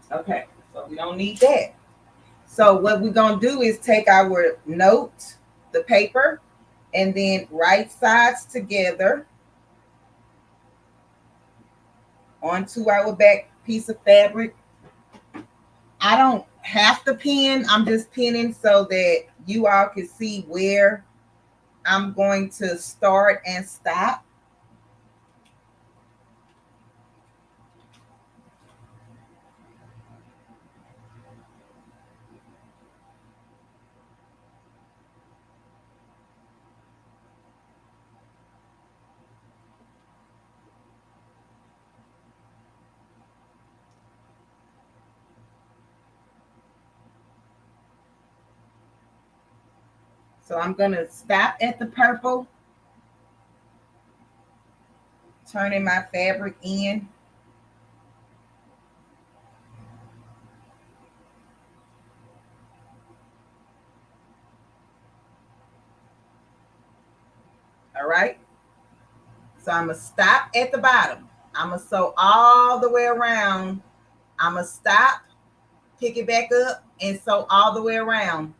Okay, so we don't need that. So what we're going to do is take our note, the paper, and then right sides together onto our back piece of fabric. I don't have to pin. I'm just pinning so that you all can see where I'm going to start and stop. So I'm going to stop at the purple, turning my fabric in. All right. So I'm going to stop at the bottom. I'm going to sew all the way around. I'm going to stop, pick it back up, and sew all the way around.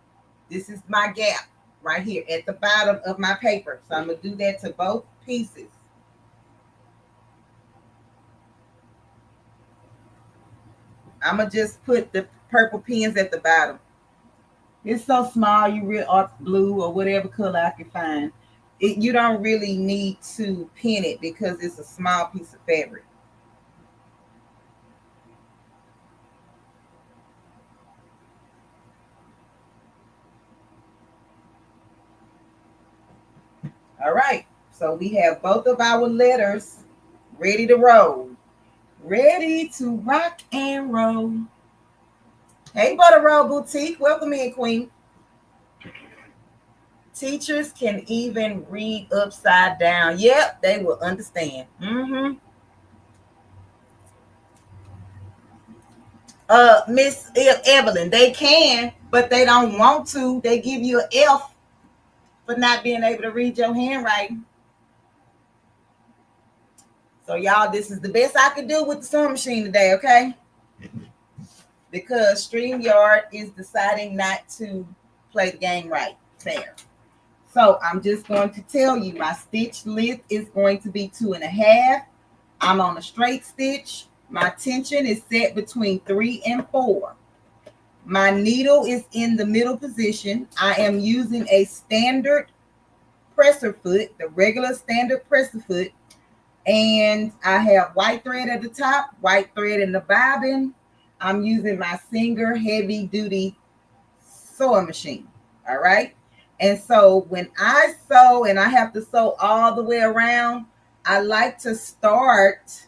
This is my gap right here at the bottom of my paper. So I'm going to do that to both pieces. I'm going to just put the purple pins at the bottom. It's so small, you really are blue or whatever color I can find. You don't really need to pin it because it's a small piece of fabric. All right, so we have both of our letters ready to roll. Ready to rock and roll. Hey, Butter Roll Boutique. Welcome in, Queen. Teachers can even read upside down. Yep, they will understand. Miss Evelyn, they can, but they don't want to. They give you an F for not being able to read your handwriting. So, y'all, this is the best I could do with the sewing machine today, okay? Because StreamYard is deciding not to play the game right. Fair. So, I'm just going to tell you my stitch length is going to be 2.5. I'm on a straight stitch. My tension is set between 3 and 4. My needle is in the middle position. I am using a standard presser foot, the regular standard presser foot. And I have white thread at the top, white thread in the bobbin. I'm using my Singer heavy duty sewing machine. All right. And so when I sew and I have to sew all the way around, I like to start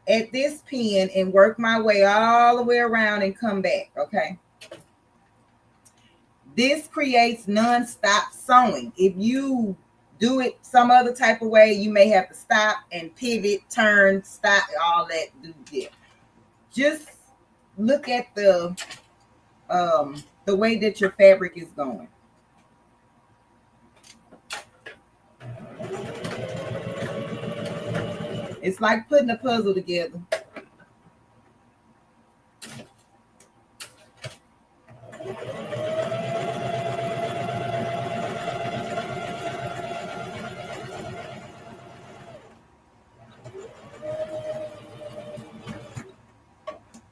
at this pin and work my way all the way around and come back. Okay. This creates non-stop sewing. If you do it some other type of way, you may have to stop and pivot, turn, stop, all that. Do there. Just look at the way that your fabric is going. It's like putting a puzzle together.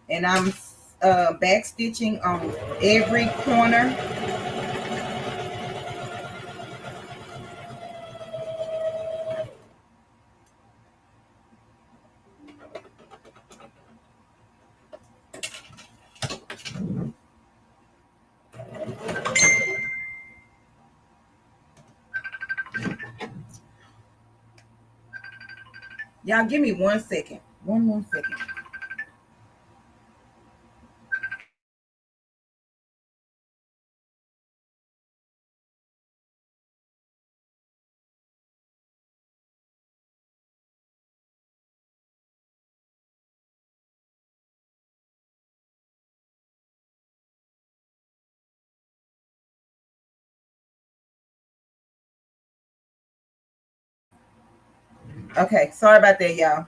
And I'm back stitching on every corner. Y'all give me 1 second. One second. Okay, sorry about that, y'all.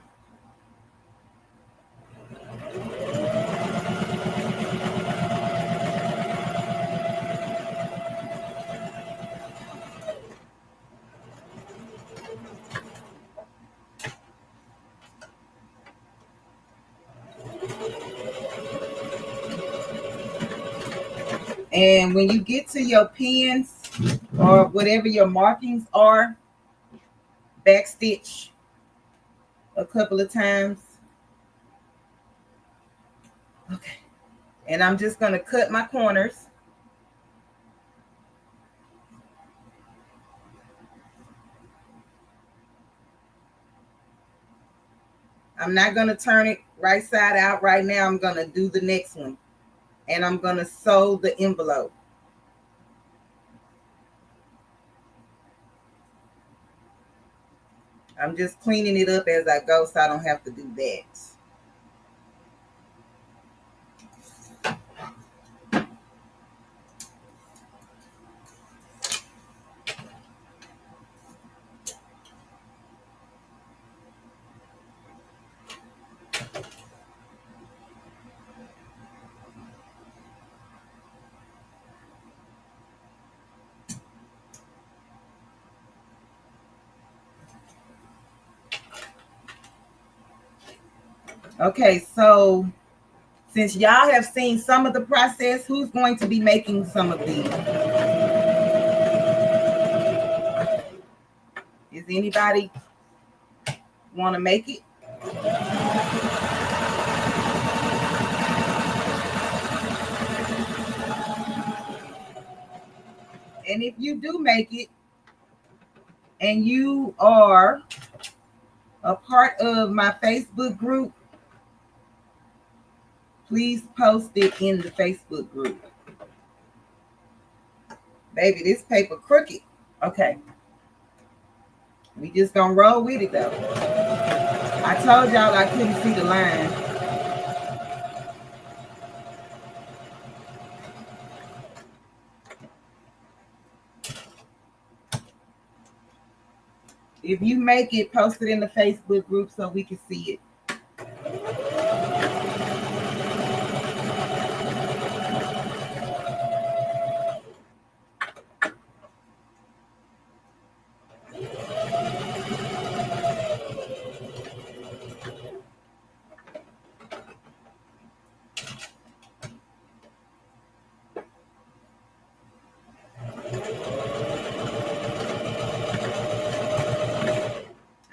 And when you get to your pins or whatever your markings are, backstitch a couple of times. Okay. And I'm just going to cut my corners. I'm not going to turn it right side out right now. I'm going to do the next one. And I'm going to sew the envelope. I'm just cleaning it up as I go so I don't have to do that. Okay, so since y'all have seen some of the process, who's going to be making some of these? Is anybody want to make it? And if you do make it and you are a part of my Facebook group, please post it in the Facebook group. Baby, this paper crooked. Okay. We just gonna roll with it though. I told y'all I couldn't see the line. If you make it, post it in the Facebook group so we can see it.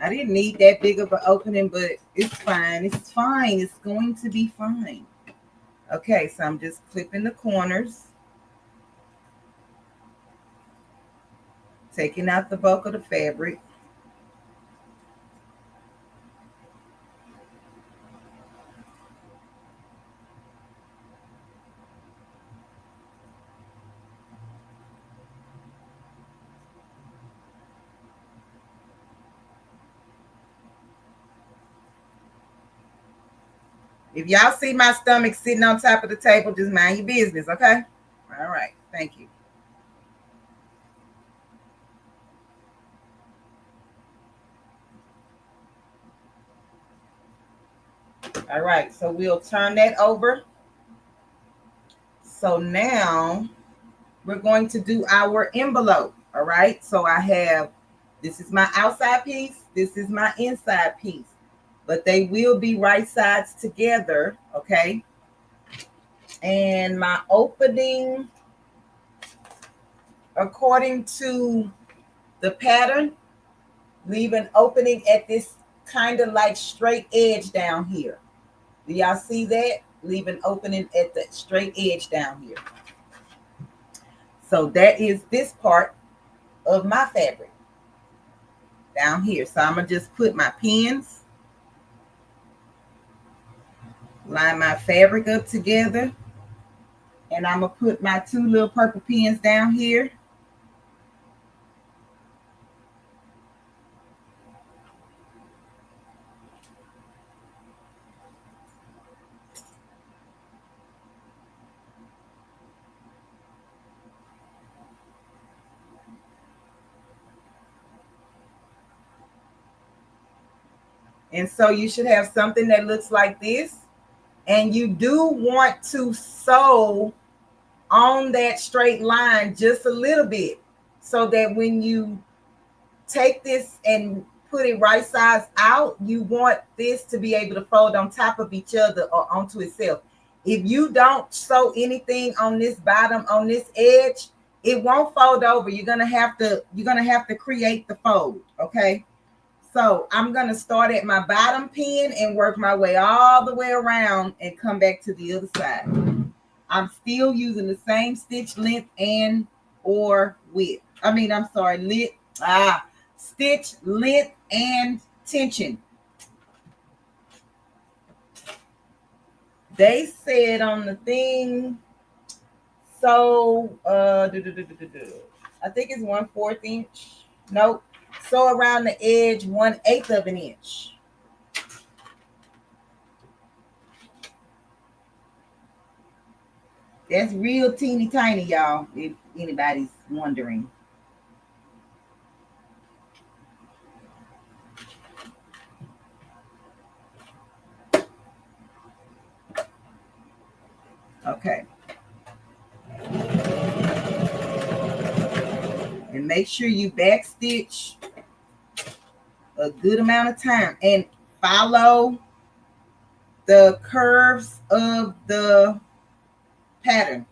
I didn't need that big of an opening, but it's fine. It's fine. It's going to be fine. Okay, so I'm just clipping the corners. Taking out the bulk of the fabric. If y'all see my stomach sitting on top of the table, just mind your business, okay? All right, thank you. All right, so we'll turn that over. So now we're going to do our envelope, all right? So I have, this is my outside piece, this is my inside piece, but they will be right sides together, okay? And my opening, according to the pattern, leave an opening at this kind of like straight edge down here. Do y'all see that? Leave an opening at the straight edge down here. So that is this part of my fabric down here. So I'm gonna just put my pins line my fabric up together, and I'm going to put my 2 little purple pins down here. And so you should have something that looks like this. And you do want to sew on that straight line just a little bit, so that when you take this and put it right sides out, you want this to be able to fold on top of each other or onto itself. If you don't sew anything on this bottom, on this edge, it won't fold over. You're gonna have to create the fold. Okay. So I'm going to start at my bottom pin and work my way all the way around and come back to the other side. I'm still using the same stitch length and or width. Stitch length and tension. They said on the thing, so I think it's 1/4 inch. Nope. So around the edge, 1/8 of an inch. That's real teeny tiny, y'all, if anybody's wondering. Okay. And make sure you backstitch a good amount of time and follow the curves of the pattern.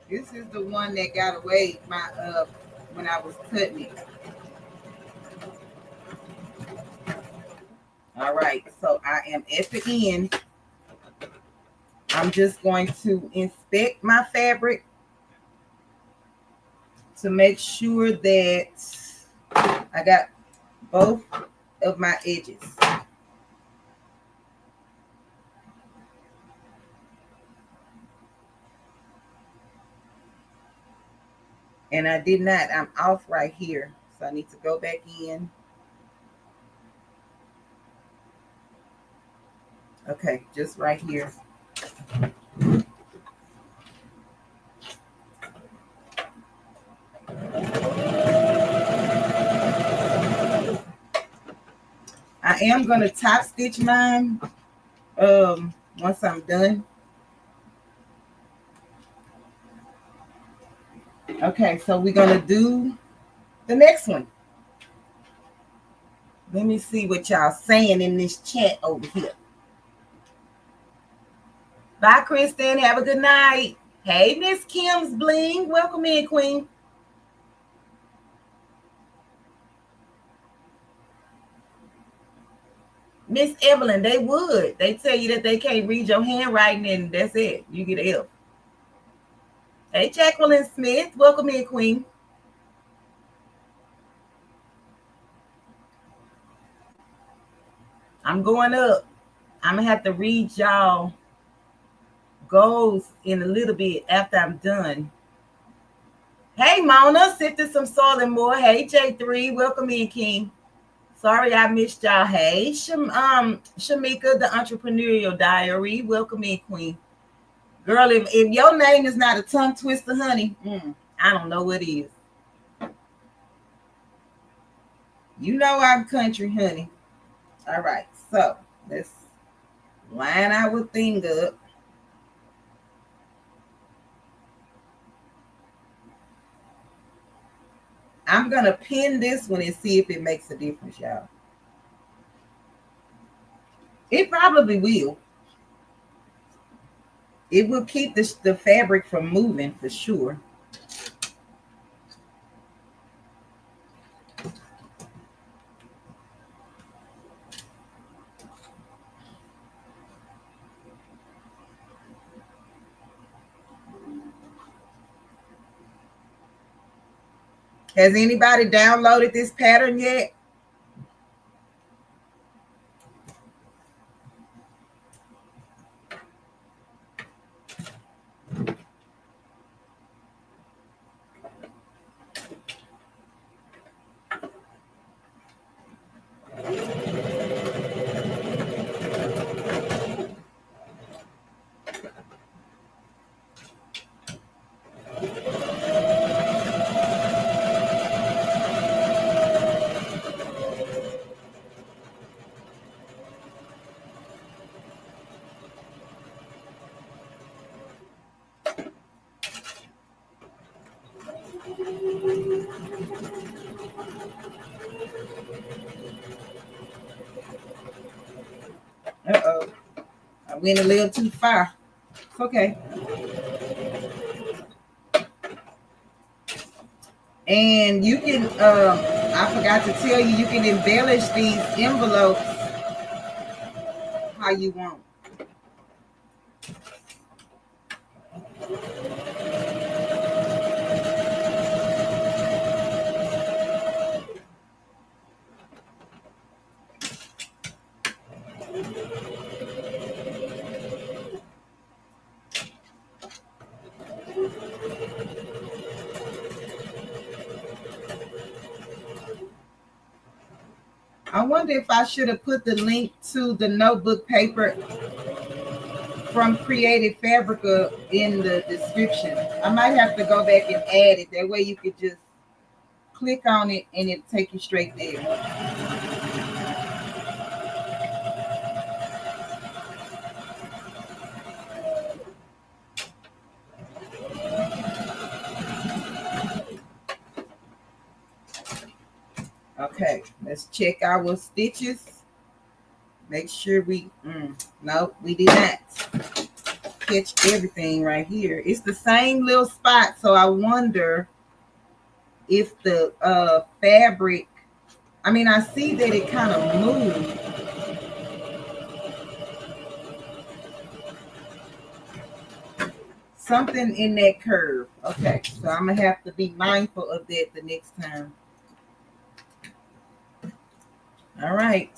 This is the one that got away when I was cutting it. All right, so I am at the end. I'm just going to inspect my fabric to make sure that I got both of my edges. And I did not. I'm off right here. So I need to go back in. Okay, just right here. I am going to top stitch mine once I'm done. Okay, so we're going to do the next one. Let me see what y'all saying in this chat over here. Bye, Kristen. Have a good night. Hey, Miss Kim's Bling. Welcome in, Queen. Miss Evelyn, they would. They tell you that they can't read your handwriting and that's it. You get an F. Hey, Jacqueline Smith. Welcome in, Queen. I'm going up. I'm going to have to read y'all goals in a little bit after I'm done. Hey, Mona. Sifted some soil and more. Hey, J3. Welcome in, King. Sorry I missed y'all. Hey, Shamika, the Entrepreneurial Diary. Welcome in, Queen. Girl, if your name is not a tongue twister, honey, I don't know what is. You know I'm country, honey. All right, so let's line our thing up. I'm going to pin this one and see if it makes a difference, y'all. It probably will. It will keep the fabric from moving for sure. Has anybody downloaded this pattern yet? Uh-oh. I went a little too far. It's okay. And you can, I forgot to tell you, you can embellish these envelopes how you want. I wonder if I should have put the link to the notebook paper from Creative Fabrica in the description. I might have to go back and add it. That way you could just click on it and it'll take you straight there. Okay, let's check our stitches. Make sure we, no, we did not catch everything right here. It's the same little spot, so I wonder if the fabric, I mean, I see that it kind of moved. Something in that curve. Okay, so I'm gonna have to be mindful of that the next time. All right.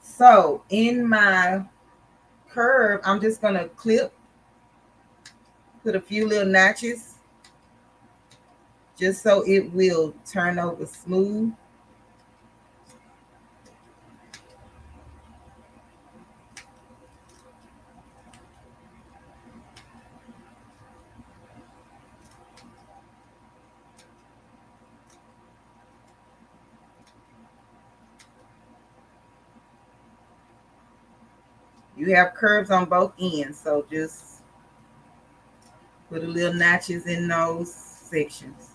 So in my curve, I'm just gonna clip, put a few little notches, just so it will turn over smooth. You have curves on both ends, so just put a little notches in those sections.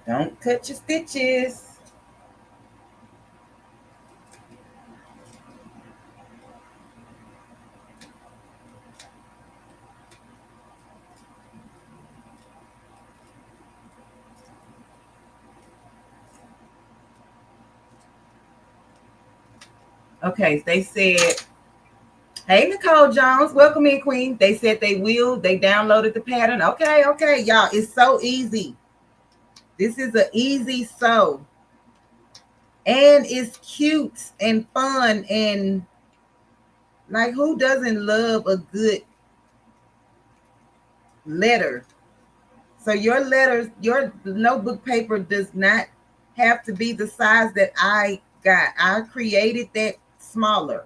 Don't cut your stitches. Okay, they said, hey, Nicole Jones, welcome in, Queen. They said they will. They downloaded the pattern. Okay, okay, y'all. It's so easy. This is an easy sew. And it's cute and fun. And like, who doesn't love a good letter? So your letters, your notebook paper does not have to be the size that I got. I created that smaller.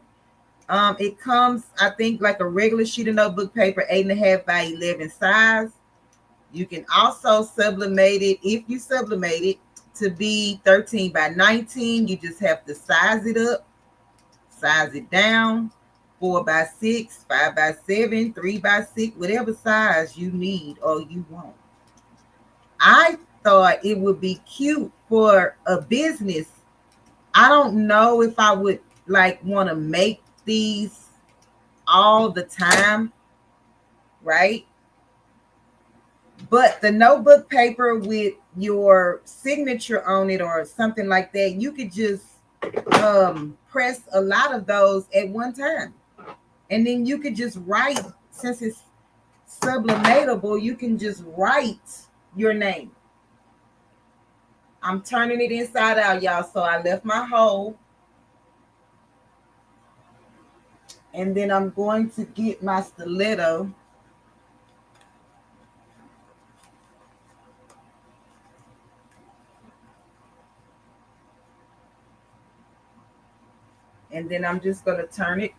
It comes, I think, like a regular sheet of notebook paper, 8.5 by 11 size. You can also sublimate it if you sublimate it to be 13 by 19. You just have to size it up, size it down, 4 by 6, 5 by 7, 3 by 6, whatever size you need or you want. I thought it would be cute for a business. I don't know if I would like want to make these all the time, right? But the notebook paper with your signature on it or something like that, you could just press a lot of those at one time. And then you could just write, since it's sublimatable, you can just write your name. I'm turning it inside out, y'all. So I left my hole. And then I'm going to get my stiletto. And then I'm just going to turn it.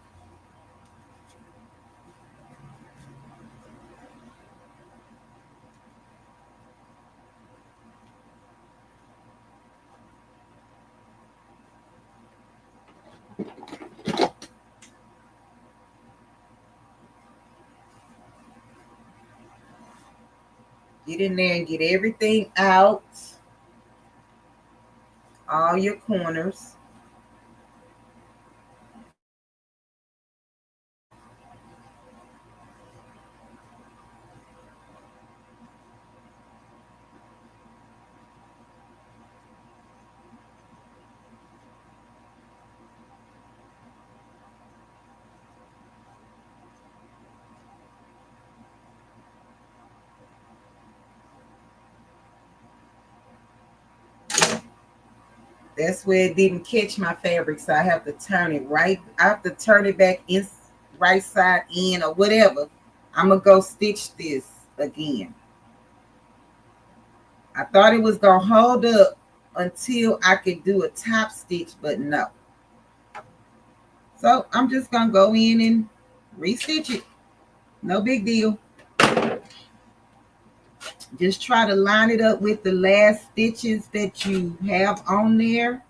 Get in there and get everything out. All your corners. That's where it didn't catch my fabric, so I have to turn it right. I have to turn it back in, right side in or whatever. I'm gonna go stitch this again. I thought it was gonna hold up until I could do a top stitch, but no. So I'm just gonna go in and restitch it. No big deal. Just try to line it up with the last stitches that you have on there.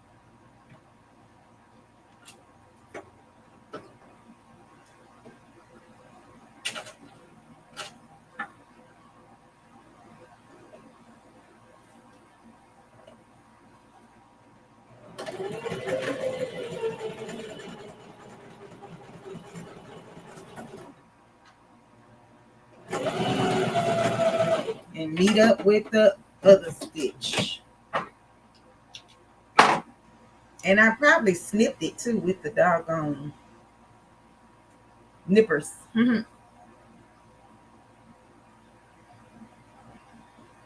And meet up with the other stitch. And I probably snipped it too with the doggone nippers.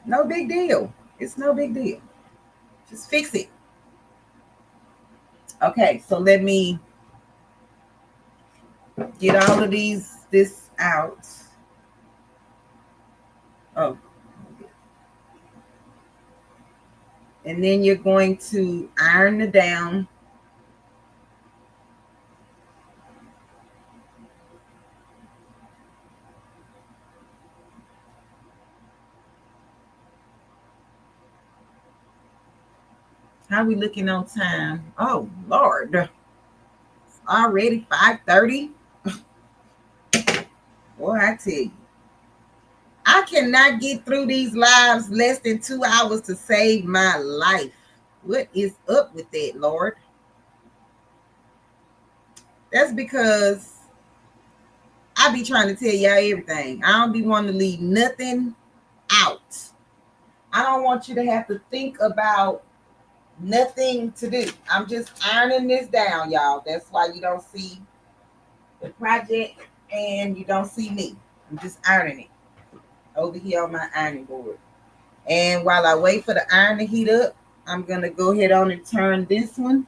No big deal. It's no big deal. Just fix it. Okay, so let me get all of this out. Oh. And then you're going to iron it down. How are we looking on time? Oh, Lord. It's already 5:30. Boy, I tell you. I cannot get through these lives less than 2 hours to save my life. What is up with that, Lord? That's because I be trying to tell y'all everything. I don't be wanting to leave nothing out. I don't want you to have to think about nothing to do. I'm just ironing this down, y'all. That's why you don't see the project and you don't see me. I'm just ironing it over here on my ironing board. And while I wait for the iron to heat up, I'm going to go ahead on and turn this one.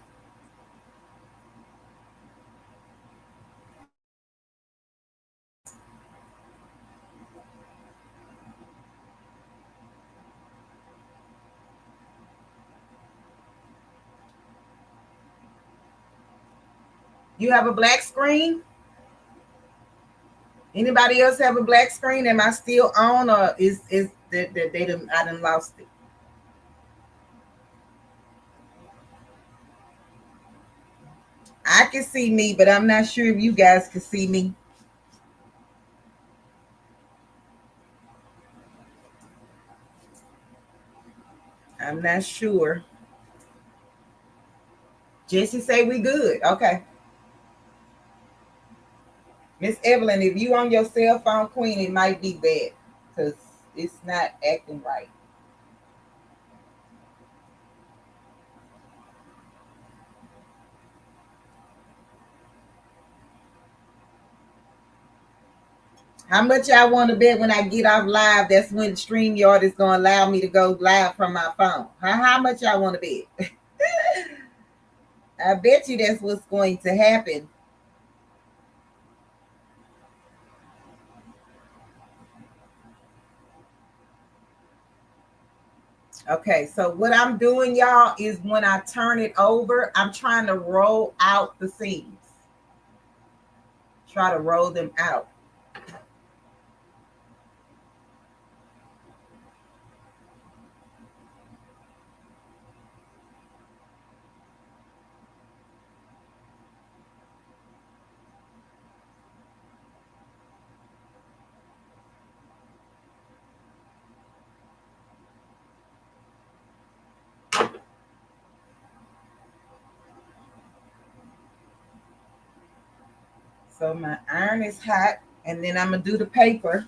You have a black screen? Anybody else have a black screen? Am I still on, or is that they done, I done lost it? I can see me, but I'm not sure if you guys can see me. I'm not sure. Jesse say we good. Okay. Miss Evelyn, if you on your cell phone, Queen, it might be bad because it's not acting right. How much y'all want to bet when I get off live, that's when StreamYard is going to allow me to go live from my phone? How much y'all want to bet? I bet you that's what's going to happen. Okay, so what I'm doing, y'all, is when I turn it over, I'm trying to roll out the seams. Try to roll them out. So my iron is hot, and then I'm going to do the paper.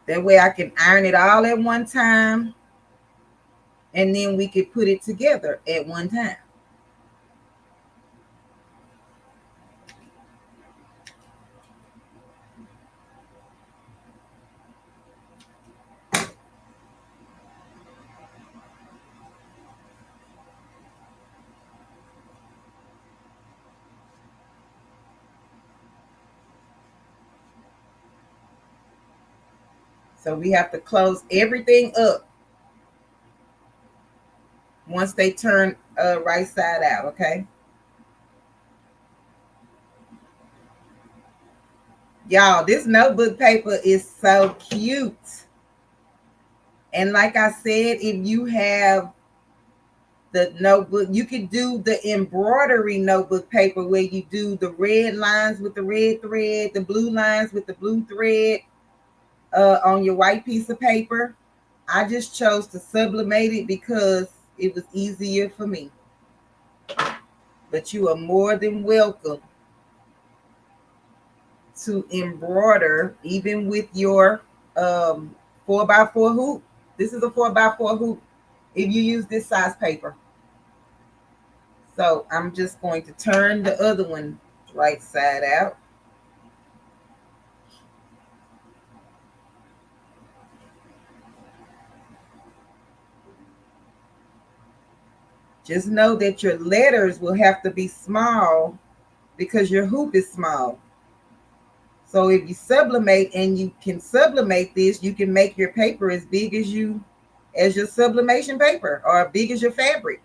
That way I can iron it all at one time, and then we could put it together at one time. So we have to close everything up once they turn right side out, okay? Y'all, this notebook paper is so cute. And like I said, if you have the notebook, you could do the embroidery notebook paper where you do the red lines with the red thread, the blue lines with the blue thread on your white piece of paper. I just chose to sublimate it because it was easier for me. But you are more than welcome to embroider even with your 4x4 hoop. This is a 4x4 hoop if you use this size paper. So I'm just going to turn the other one right side out. Just know that your letters will have to be small because your hoop is small. So if you sublimate, and you can sublimate this, you can make your paper as big as your sublimation paper, or big as your fabric.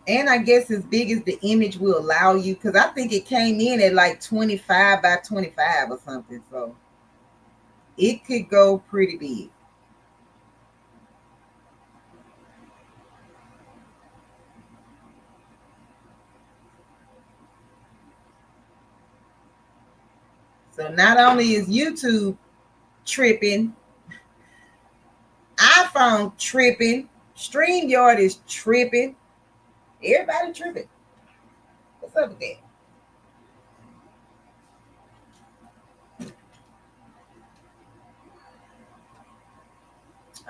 And I guess as big as the image will allow you, because I think it came in at like 25 by 25 or something. So it could go pretty big. So not only is YouTube tripping, iPhone tripping, StreamYard is tripping. Everybody tripping. What's up with that?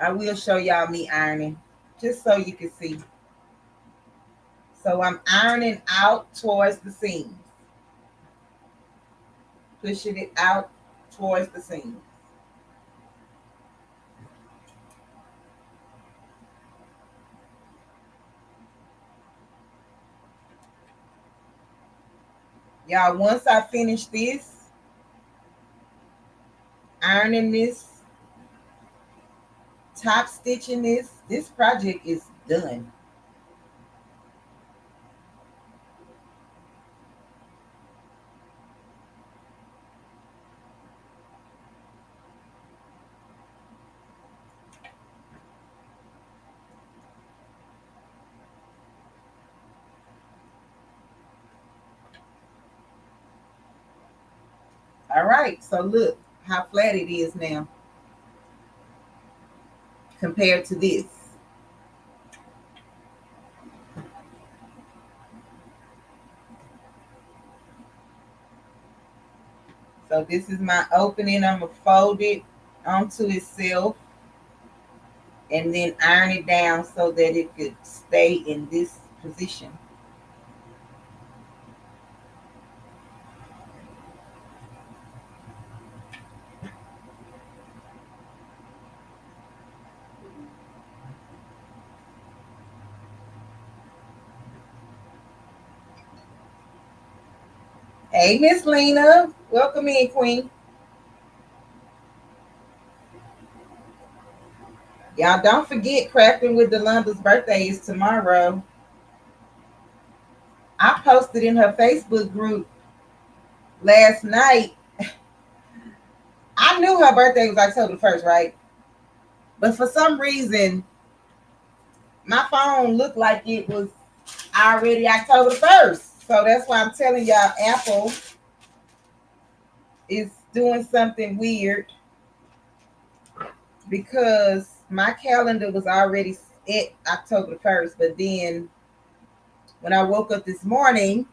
I will show y'all me ironing, just so you can see. So I'm ironing out towards the seams. Pushing it out towards the seams. Y'all, once I finish this, ironing this, top stitching this project is done. All right, so look how flat it is now compared to this. So this is my opening. I'm going to fold it onto itself and then iron it down so that it could stay in this position. Hey, Miss Lena. Welcome in, Queen. Y'all don't forget Crafting with Delanda's birthday is tomorrow. I posted in her Facebook group last night. I knew her birthday was October 1st, right? But for some reason, my phone looked like it was already October 1st. So that's why I'm telling y'all Apple is doing something weird, because my calendar was already at October 1st. But then when I woke up this morning,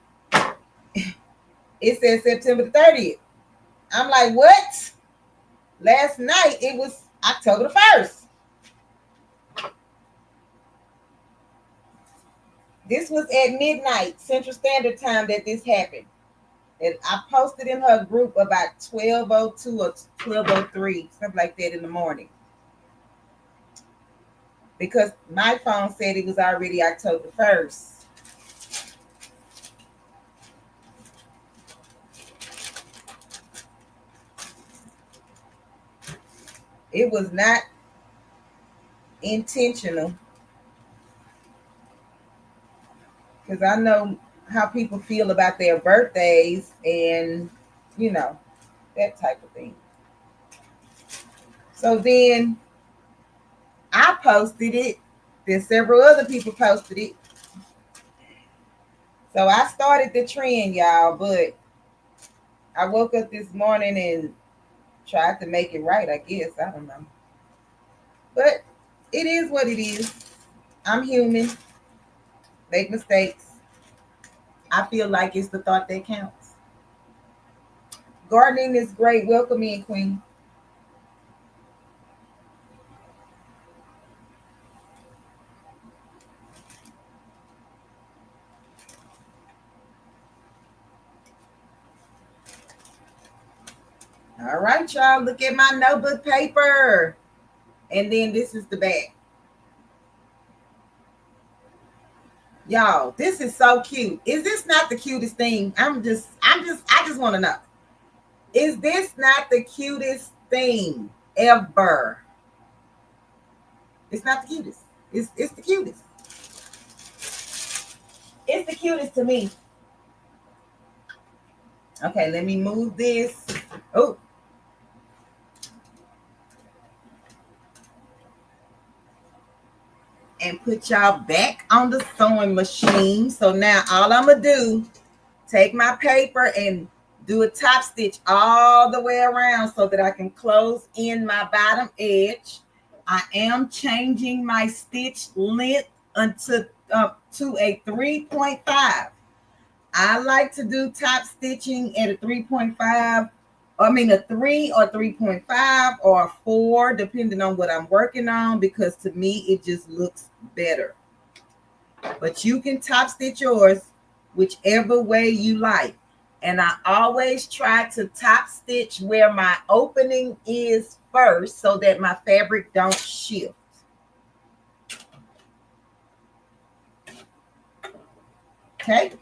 it said September 30th. I'm like, what? Last night it was October 1st. This was at midnight Central Standard Time that this happened. And I posted in her group about 12:02 or 12:03, something like that in the morning. Because my phone said it was already October 1st. It was not intentional, because I know how people feel about their birthdays and, you know, that type of thing. So then I posted it. Then several other people posted it. So I started the trend, y'all, but I woke up this morning and tried to make it right, I guess. I don't know. But it is what it is. I'm human. Make mistakes. I feel like it's the thought that counts. Gardening is great. Welcome in, Queen. All right, y'all. Look at my notebook paper. And then this is the back. Y'all, this is so cute. Is this not the cutest thing? I just want to know. Is this not the cutest thing ever? It's not the cutest. It's the cutest. It's the cutest to me. Okay, let me move this. Oh. And put y'all back on the sewing machine. So now all I'm going to do, take my paper and do a top stitch all the way around so that I can close in my bottom edge. I am changing my stitch length to a 3.5. I like to do top stitching at a 3.5. I mean a 3 or 3.5 or a 4, depending on what I'm working on, because to me it just looks better. But you can top stitch yours whichever way you like. And I always try to top stitch where my opening is first so that my fabric don't shift. Okay.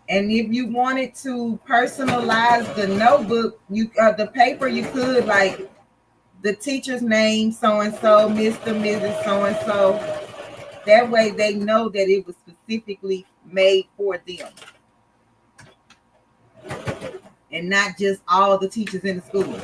And if you wanted to personalize the notebook, the paper, you could, like the teacher's name, so-and-so, Mr. Mrs. so-and-so. That way they know that it was specifically made for them. And not just all the teachers in the school.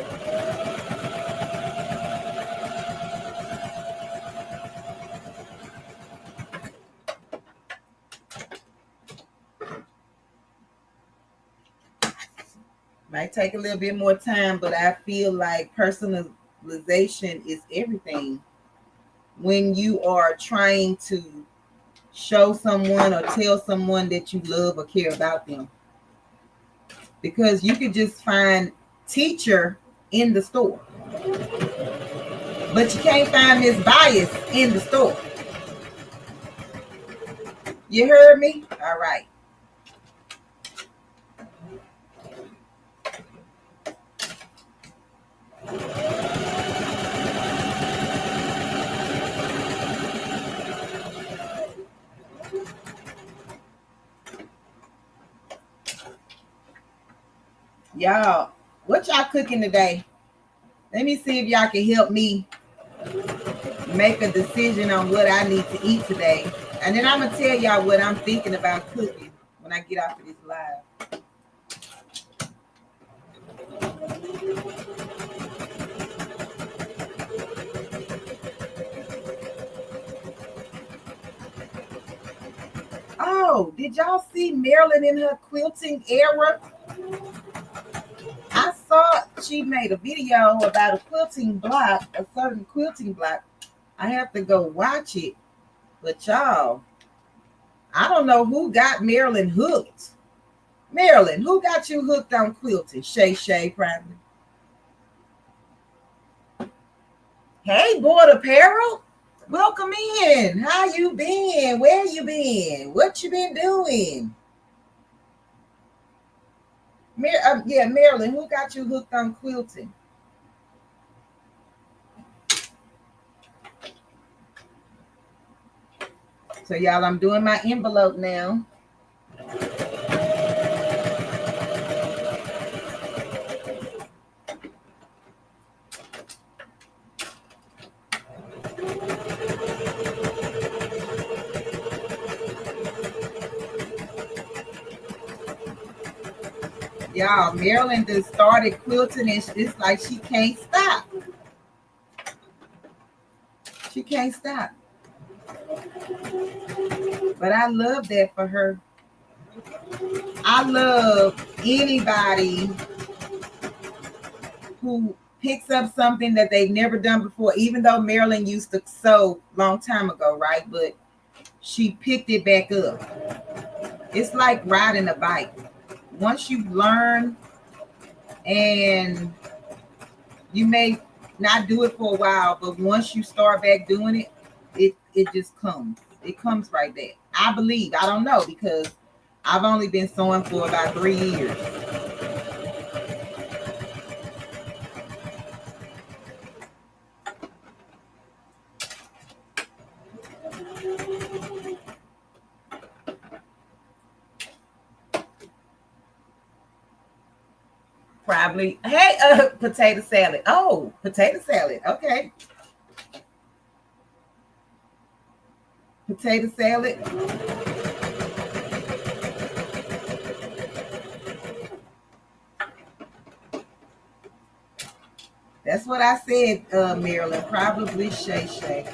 Might take a little bit more time, but I feel like personalization is everything when you are trying to show someone or tell someone that you love or care about them. Because you could just find teacher in the store, but you can't find Miss Bias in the store. You heard me? All right. Y'all, what y'all cooking today? Let me see if y'all can help me make a decision on what I need to eat today. And then I'm going to tell y'all what I'm thinking about cooking when I get off of this live. Oh, did y'all see Marilyn in her quilting era? I saw she made a video about a quilting block, a certain quilting block. I have to go watch it. But y'all, I don't know who got Marilyn hooked. Marilyn, who got you hooked on quilting? Shay, probably. Hey, Board Apparel. Welcome in. How you been? Where you been? What you been doing? Marilyn, who got you hooked on quilting? So y'all, I'm doing my envelope now. Y'all, Marilyn just started quilting and it's like she can't stop. She can't stop. But I love that for her. I love anybody who picks up something that they've never done before, even though Marilyn used to sew a long time ago, right? But she picked it back up. It's like riding a bike. Once you learn, and you may not do it for a while, but once you start back doing it, it just comes. It comes right back. I believe. I don't know, because I've only been sewing for about 3 years. Probably. Hey, potato salad. Oh, potato salad. Okay. potato salad. That's what I said, Marilyn. Probably Shay Shay.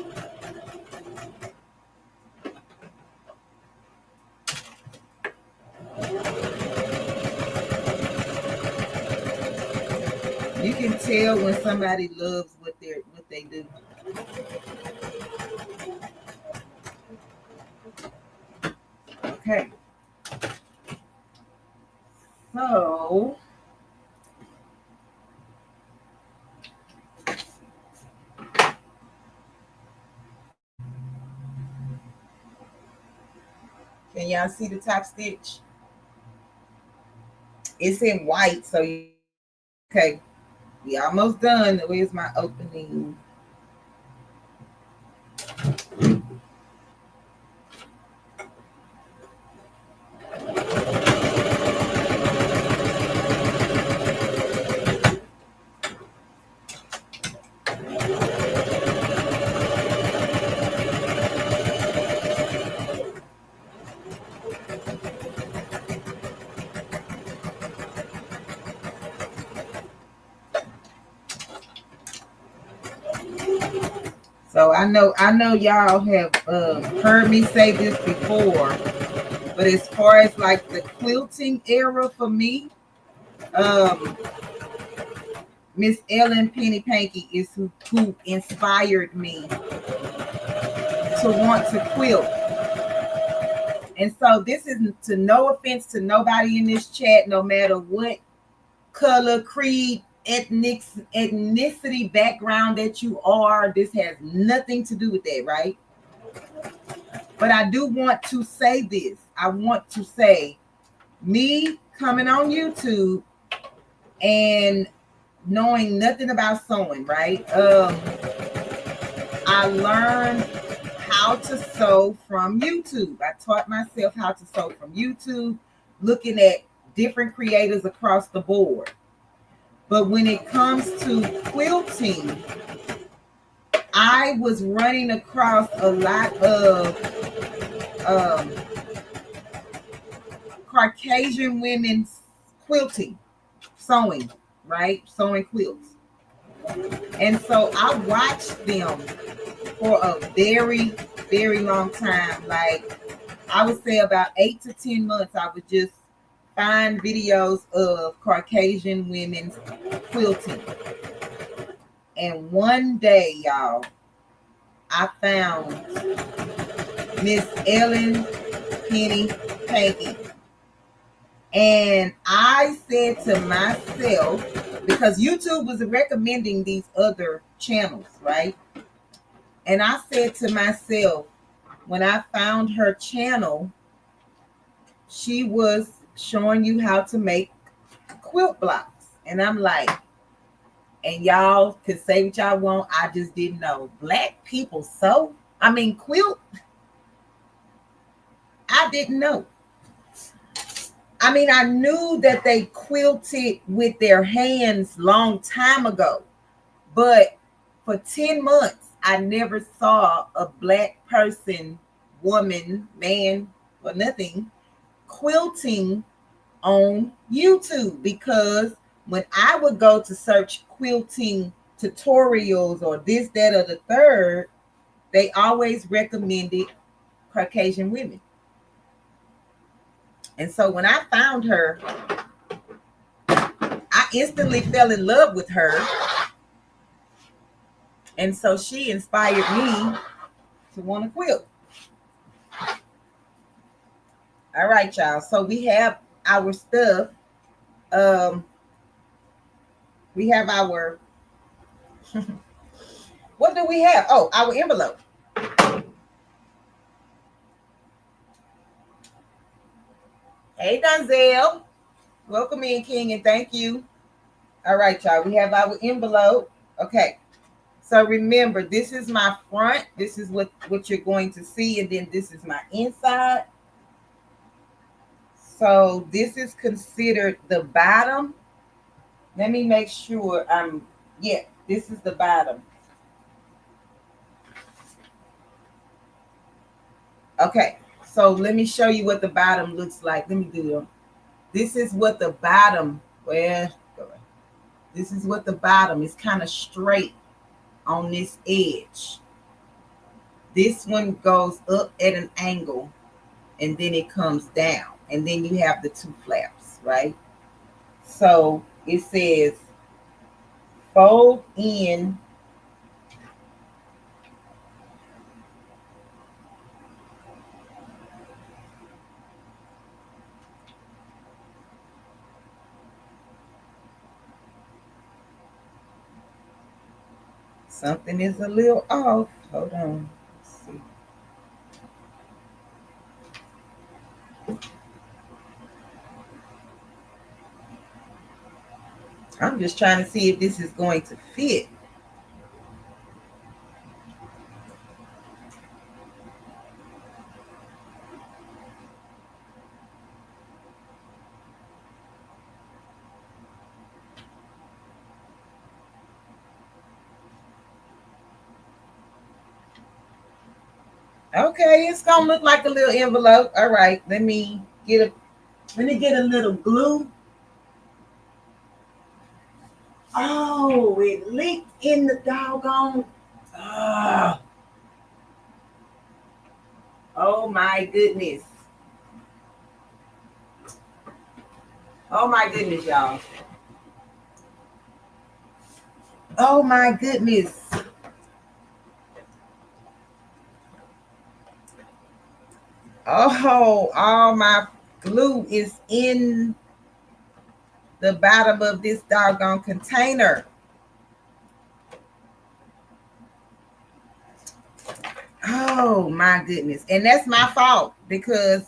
You can tell when somebody loves what they do. Okay. So can y'all see the top stitch? It's in white, so okay. We almost done. Where's my opening? So I know y'all have heard me say this before, but as far as like the quilting era for me, Miss Ellen Penny Pankey is who inspired me to want to quilt. And so this is to no offense to nobody in this chat, no matter what color, creed, ethnicity background that you are. This has nothing to do with that, right? But I do want to say this. I want to say, me coming on YouTube and knowing nothing about sewing, right? I learned how to sew from YouTube. I taught myself how to sew from YouTube, looking at different creators across the board. But when it comes to quilting, I was running across a lot of Caucasian women's quilting, sewing, right? Sewing quilts. And so I watched them for a very, very long time. Like I would say about 8 to 10 months, I would just find videos of Caucasian women's quilting. And one day, y'all, I found Miss Ellen Penny Pankey. And I said to myself, because YouTube was recommending these other channels, right? And I said to myself, when I found her channel, she was showing you how to make quilt blocks. And I'm like, and y'all could say what y'all want, I just didn't know. Black people sew? I mean, quilt? I didn't know. I mean, I knew that they quilted with their hands long time ago, but for 10 months, I never saw a black person, woman, man, or nothing quilting on YouTube, because when I would go to search quilting tutorials or this, that, or the third, they always recommended Caucasian women. And so when I found her, I instantly fell in love with her. And so she inspired me to want to quilt. All right, y'all. So we have our stuff. We have our, what do we have? Oh, our envelope. Hey, Donzel. Welcome in, King, and thank you. All right, y'all. We have our envelope. Okay. So remember, this is my front. This is what you're going to see. And then this is my inside. So this is considered the bottom. Let me make sure yeah, this is the bottom. Okay, so let me show you what the bottom looks like. Let me do it. This is what the bottom, well, this is what the bottom is, kind of straight on this edge. This one goes up at an angle and then it comes down. And then you have the two flaps, right? So it says fold in something is a little off. Hold on. Let's see. I'm just trying to see if this is going to fit. Okay, it's gonna look like a little envelope. All right, let me get a little glue. Oh, it leaked in the doggone. Oh my goodness. Oh my goodness, y'all. Oh my goodness. Oh, all my glue is in the bottom of this doggone container. Oh my goodness. And that's my fault because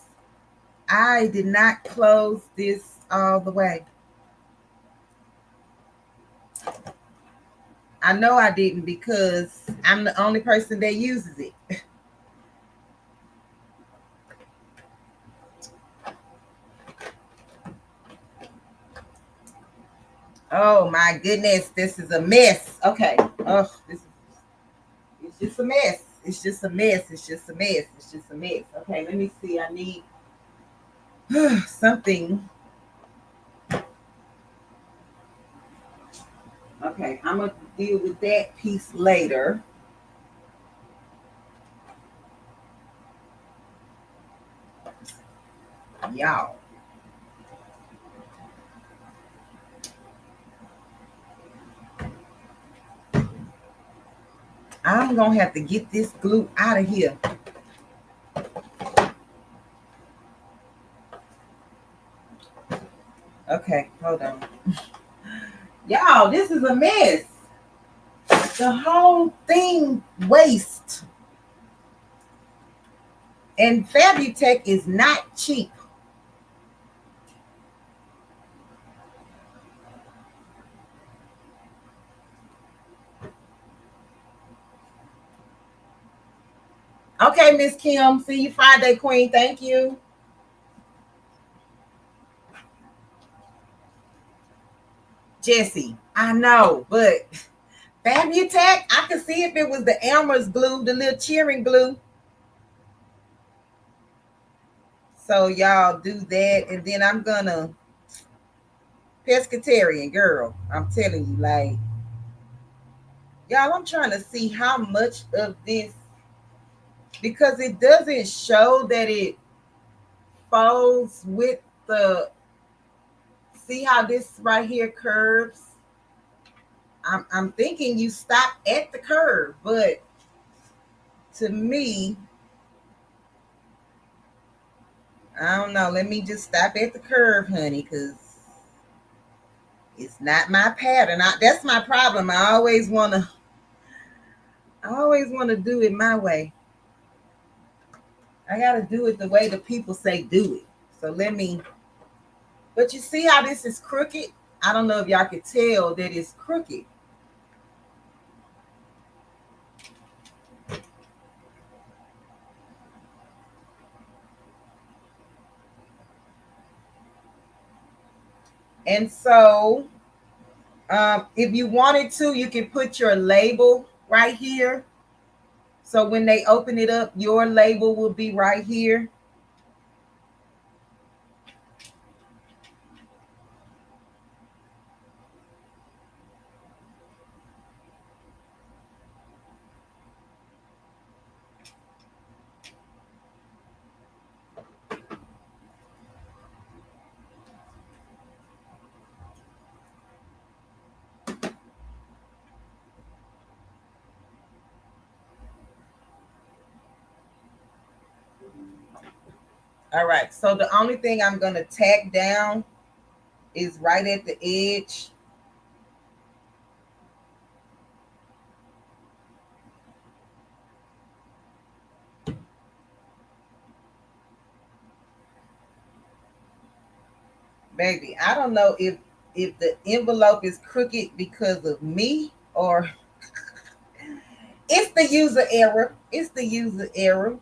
I did not close this all the way. I know I didn't because I'm the only person that uses it. Oh my goodness, this is a mess. Okay. Oh, it's just a mess. It's just a mess. It's just a mess. It's just a mess. Okay, let me see. I need something. Okay, I'm gonna deal with that piece later. Y'all. I'm gonna have to get this glue out of here. Okay, hold on. Y'all, this is a mess. The whole thing waste. And Fabutech is not cheap. Okay, Miss Kim. See you Friday, Queen. Thank you. Jesse, I know, but Fabutech, I could see if it was the Elmer's glue, the little cheering glue. So y'all do that, and then I'm gonna pescatarian girl. I'm telling you, like, y'all, I'm trying to see how much of this, because it doesn't show that it folds with the, see how this right here curves. I'm thinking you stop at the curve, but to me, I don't know. Let me just stop at the curve, honey, because it's not my pattern. That's my problem. I always want to do it my way. I got to do it the way the people say do it. So let me, but you see how this is crooked? I don't know if y'all could tell that it's crooked. And so if you wanted to, you can put your label right here. So when they open it up, your label will be right here. All right. So the only thing I'm going to tack down is right at the edge. Baby, I don't know if the envelope is crooked because of me or it's the user error. It's the user error.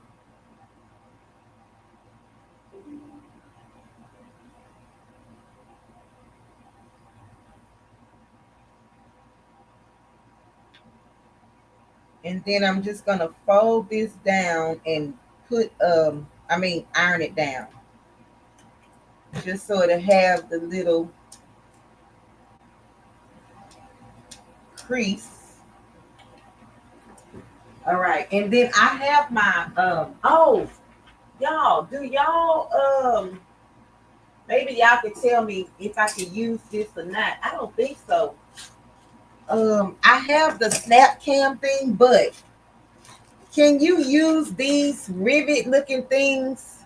And then I'm just gonna fold this down and put iron it down. Just so it'll have the little crease. All right, and then I have my y'all, do y'all maybe y'all can tell me if I can use this or not. I don't think so. I have the snap cam thing, but can you use these rivet looking things?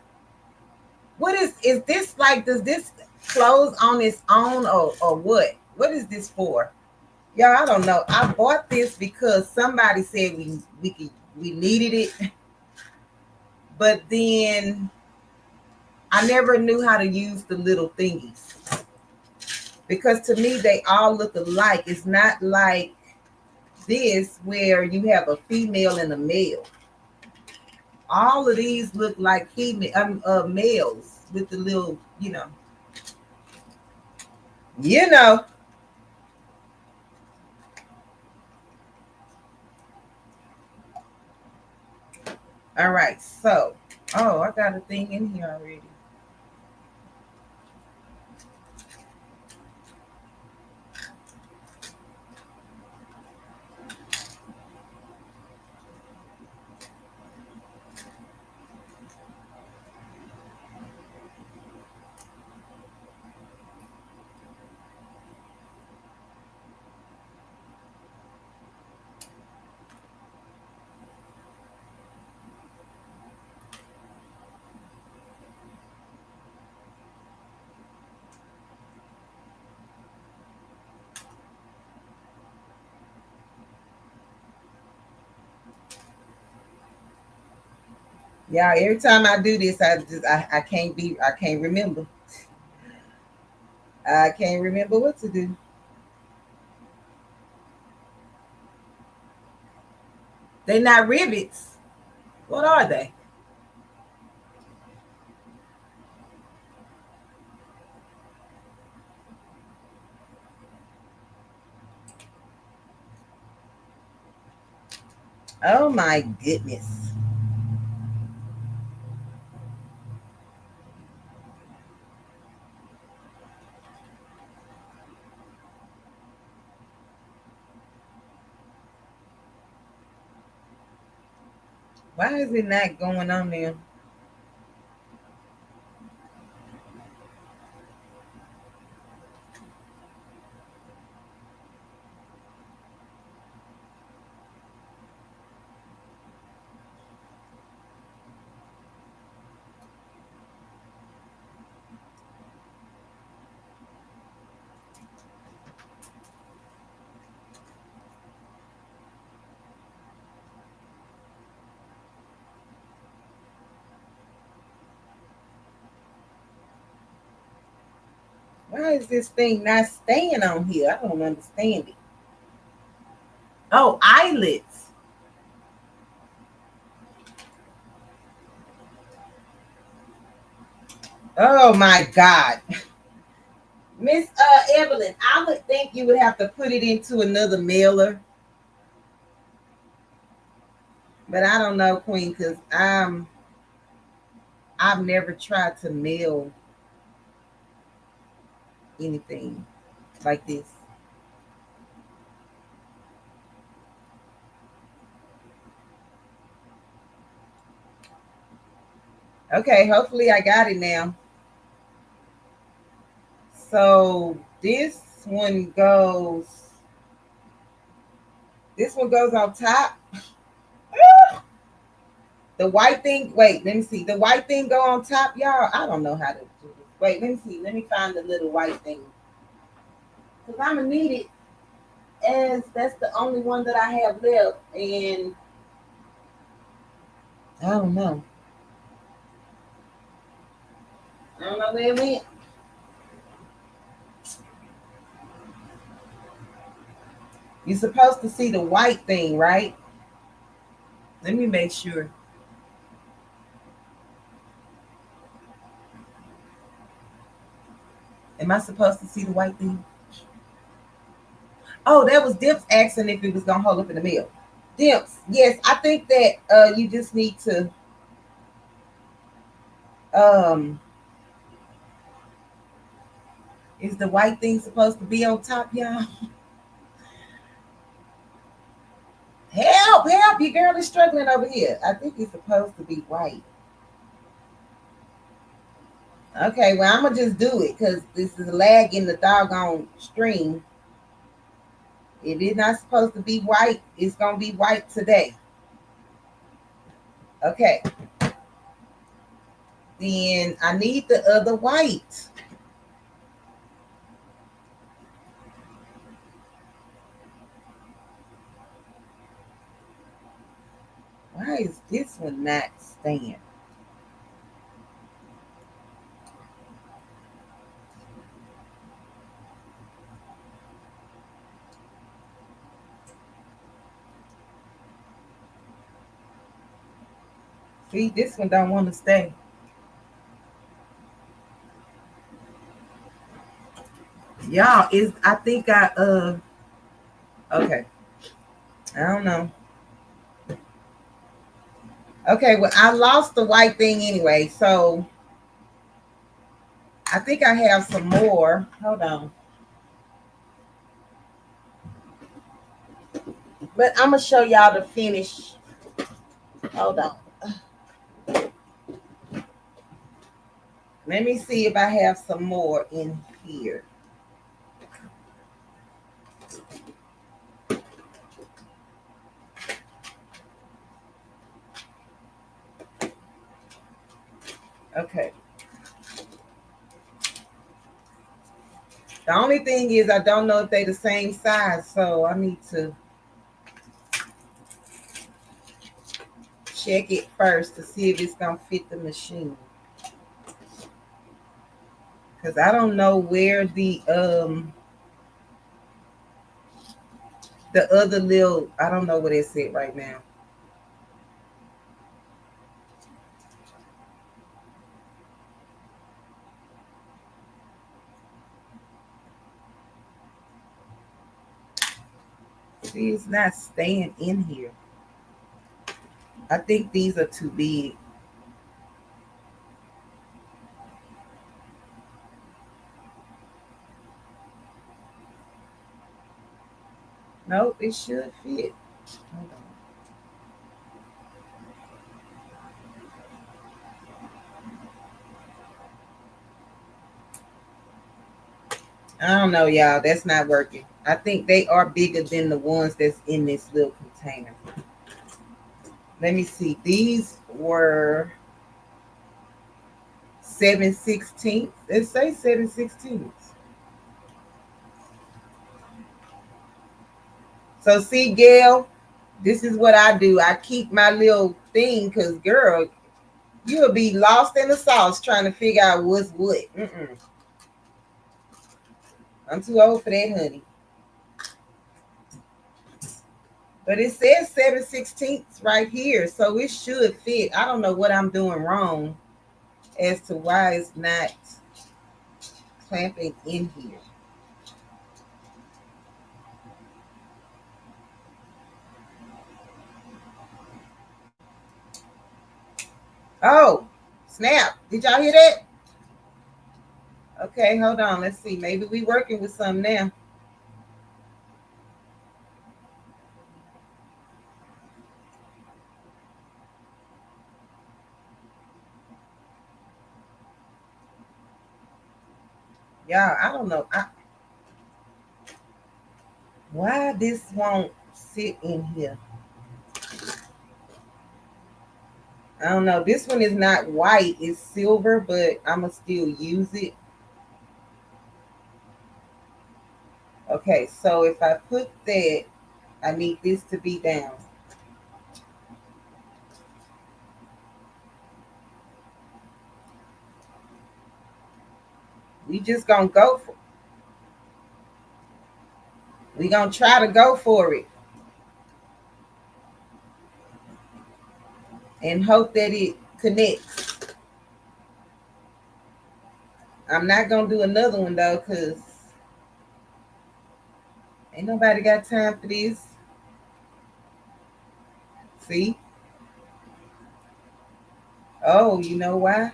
What is this like? Does this close on its own or what? What is this for? Y'all, I don't know. I bought this because somebody said we needed it, but then I never knew how to use the little thingies because to me they all look alike. It's not like this where you have a female and a male. All of these look like female males with the little, you know. All right, so I got a thing in here already. Yeah, every time I do this, I can't remember. I can't remember what to do. They're not rivets. What are they? Oh my goodness. Why is it not going on there? Why is this thing not staying on here? I don't understand it. Oh, eyelids. Oh my God. Miss Evelyn, I would think you would have to put it into another mailer. But I don't know, Queen, because I've never tried to mail anything like this. Okay, hopefully I got it now. So this one goes on top. The white thing, wait, let me see. The white thing go on top, y'all. I don't know how to do this. Wait, let me see. Let me find the little white thing. Because I'm going to need it as that's the only one that I have left. And I don't know. I don't know where it went. You're supposed to see the white thing, right? Let me make sure. Am I supposed to see the white thing? Oh, that was Dips asking if it was gonna hold up in the mail. Dips, yes, I think that you just need to um is the white thing supposed to be on top, y'all? Help, your girl is struggling over here. I think it's supposed to be white. Okay, well, I'm gonna just do it because this is a lag in the doggone stream. If it's not supposed to be white, it's gonna be white today. Okay. Then I need the other white. Why is this one not staying? See, this one don't want to stay. Y'all, is I think I okay. I don't know. Okay, well, I lost the white thing anyway, so I think I have some more. Hold on. But I'm gonna show y'all the finish. Hold on. Let me see if I have some more in here. Okay. The only thing is I don't know if they're the same size, so I need to check it first to see if it's gonna fit the machine. Because I don't know where the other little, I don't know what it's at right now. See, it's not staying in here. I think these are too big. Nope, it should fit. Hold on. I don't know, y'all. That's not working. I think they are bigger than the ones that's in this little container. Let me see. These were 7/16. It say 7/16. So see, Gail, this is what I do. I keep my little thing because, girl, you'll be lost in the sauce trying to figure out what's what. I'm too old for that, honey. But it says 7/16 right here, so it should fit. I don't know what I'm doing wrong as to why it's not clamping in here. Oh, snap. Did y'all hear that? Okay, hold on. Let's see. Maybe we working with some now. Y'all, I don't know. Why this won't sit in here? I don't know. This one is not white. It's silver, but I'm going to still use it. Okay, so if I put that, I need this to be down. We just going to go for we going to try to go for it. And hope that it connects. I'm not going to do another one, though, because ain't nobody got time for this. See? Oh, you know why?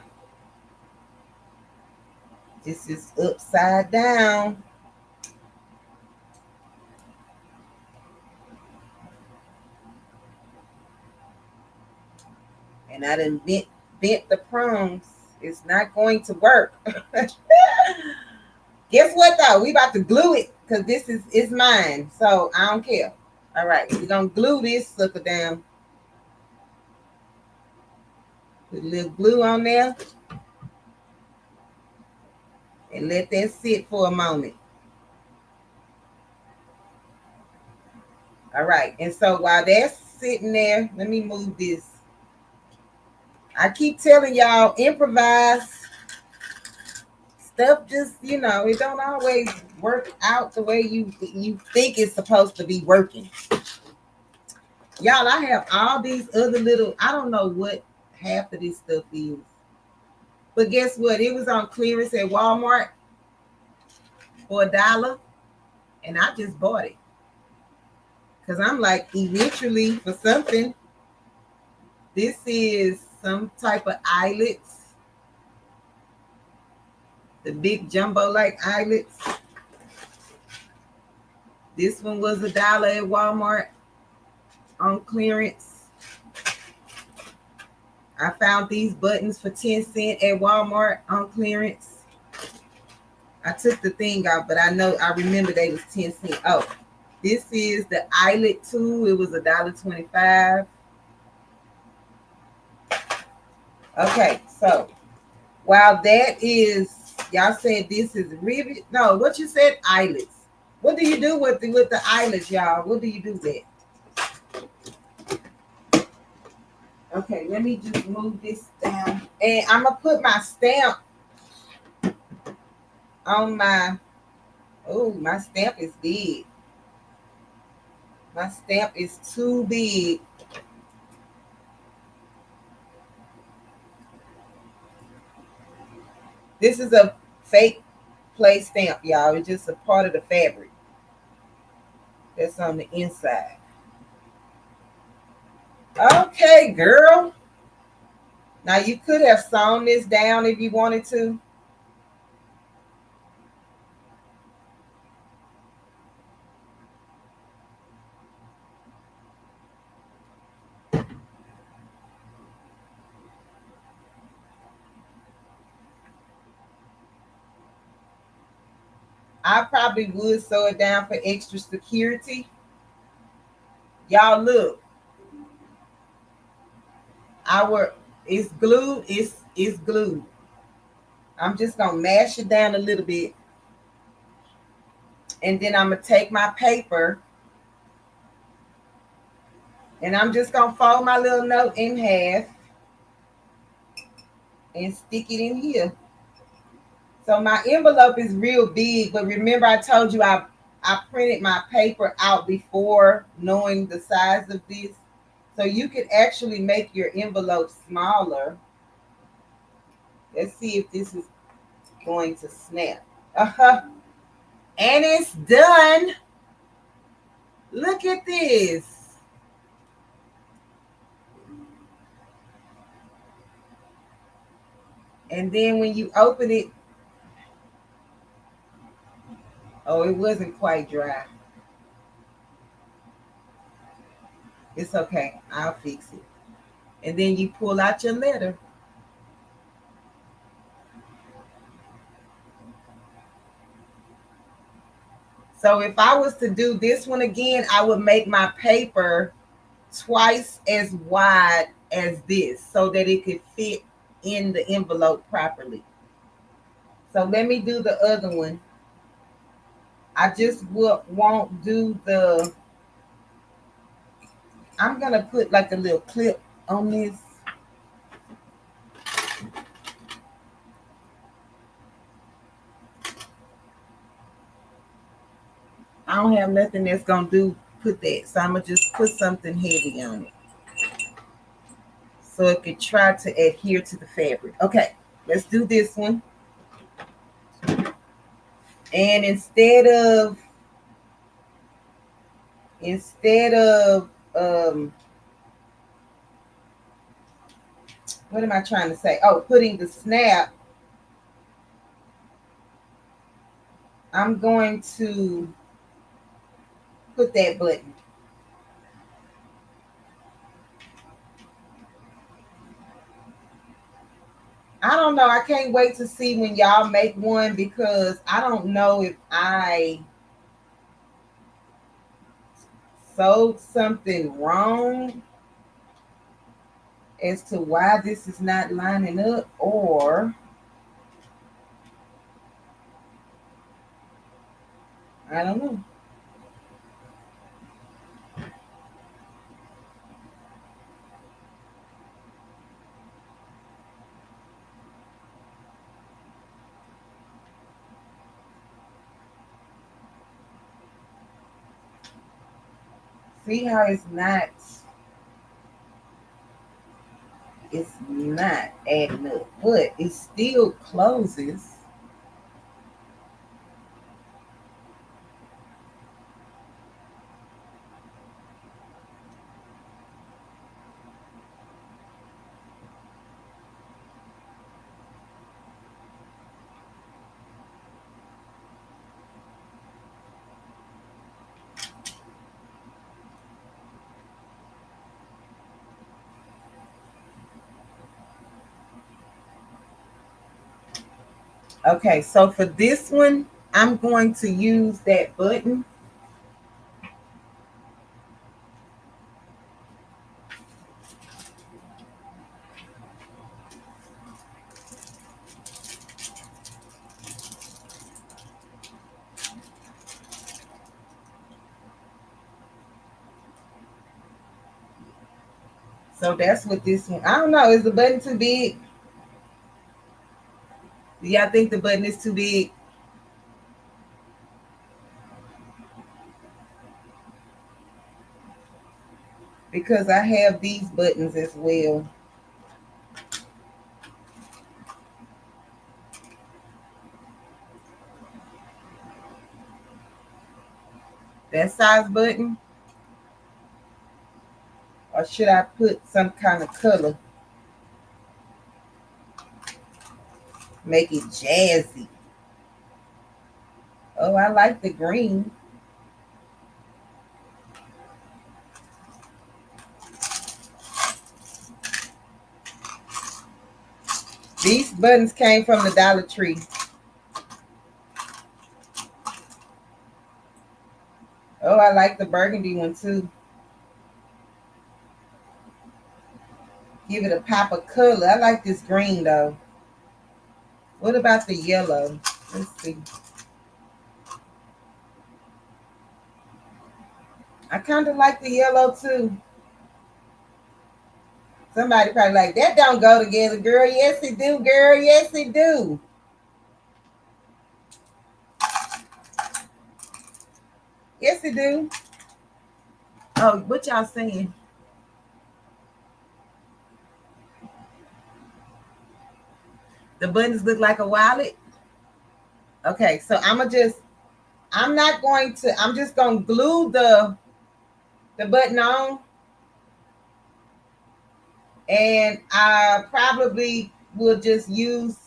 This is upside down. And I done bent the prongs. It's not going to work. Guess what, though? We about to glue it because this is mine. So I don't care. All right. We're going to glue this sucker down. Put a little glue on there. And let that sit for a moment. All right. And so while that's sitting there, let me move this. I keep telling y'all, improvise. Stuff just, it don't always work out the way you think it's supposed to be working. Y'all, I have all these other little, I don't know what half of this stuff is. But guess what? It was on clearance at Walmart for $1. And I just bought it. Because I'm like, eventually for something, this is some type of eyelets. The big jumbo like eyelets. This one was $1 at Walmart on clearance. I found these buttons for 10 cents at Walmart on clearance. I took the thing out, but I remember they was 10 cents. Oh, this is the eyelet tool. It was $1.25. Okay, so while that is, y'all said this is really, no, what you said, eyelets. What do you do with the eyelets, y'all? What do you do there? Okay, let me just move this down. And I'm going to put my stamp on my stamp is big. My stamp is too big. This is a fake play stamp, y'all. It's just a part of the fabric that's on the inside. Okay, girl. Now, you could have sewn this down if you wanted to. I probably would sew it down for extra security. Y'all look. It's glued. It's glued. I'm just going to mash it down a little bit. And then I'm going to take my paper. And I'm just going to fold my little note in half. And stick it in here. So my envelope is real big, but remember I told you I printed my paper out before knowing the size of this. So you could actually make your envelope smaller. Let's see if this is going to snap. And it's done. Look at this. And then when you open it, oh, it wasn't quite dry. It's okay. I'll fix it. And then you pull out your letter. So if I was to do this one again, I would make my paper twice as wide as this so that it could fit in the envelope properly. So let me do the other one. I just won't do the, I'm going to put like a little clip on this. I don't have nothing that's going to put that. So I'm going to just put something heavy on it, so it could try to adhere to the fabric. Okay, let's do this one. And instead of what am I trying to say? Oh, putting the snap, I'm going to put that button. I don't know. I can't wait to see when y'all make one, because I don't know if I sewed something wrong as to why this is not lining up, or I don't know. See how it's not adding up, but it still closes. Okay, so for this one, I'm going to use that button. So that's what this one, I don't know, is the button too big? Do y'all think the button is too big? Because I have these buttons as well. That size button? Or should I put some kind of color? Make it jazzy. Oh, I like the green. These buttons came from the Dollar Tree. Oh, I like the burgundy one too. Give it a pop of color. I like this green though. What about the yellow? Let's see. I kind of like the yellow too. Somebody probably like, that don't go together, girl. Yes, it do, girl. Yes, it do. Yes, it do. Oh, what y'all saying? The buttons look like a wallet? Okay, so I'm just going to glue the button on. And I probably will just use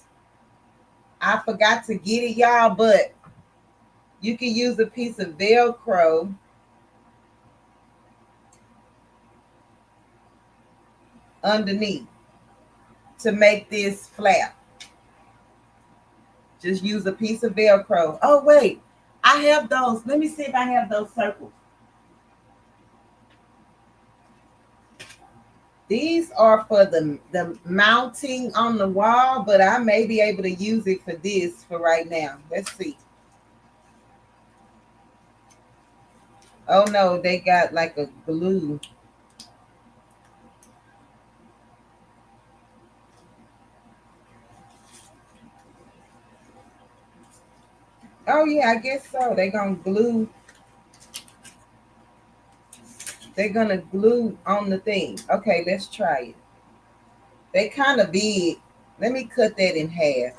I forgot to get it, y'all, but you can use a piece of Velcro underneath to make this flap. Just use a piece of Velcro. Oh, wait. I have those. Let me see if I have those circles. These are for the mounting on the wall, but I may be able to use it for this for right now. Let's see. Oh, no. They got like a glue. Oh, yeah, I guess so. They're going to glue. They're going to glue on the thing. Okay, let's try it. They kind of big. Let me cut that in half.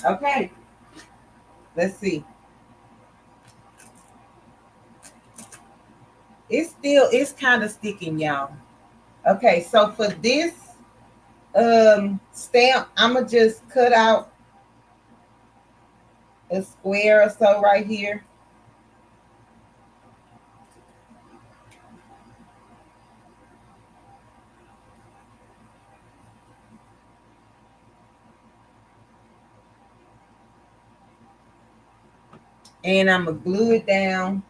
Okay, let's see. It's kind of sticking, y'all. Okay, so for this stamp, I'm gonna just cut out a square or so right here. And I'm gonna glue it down.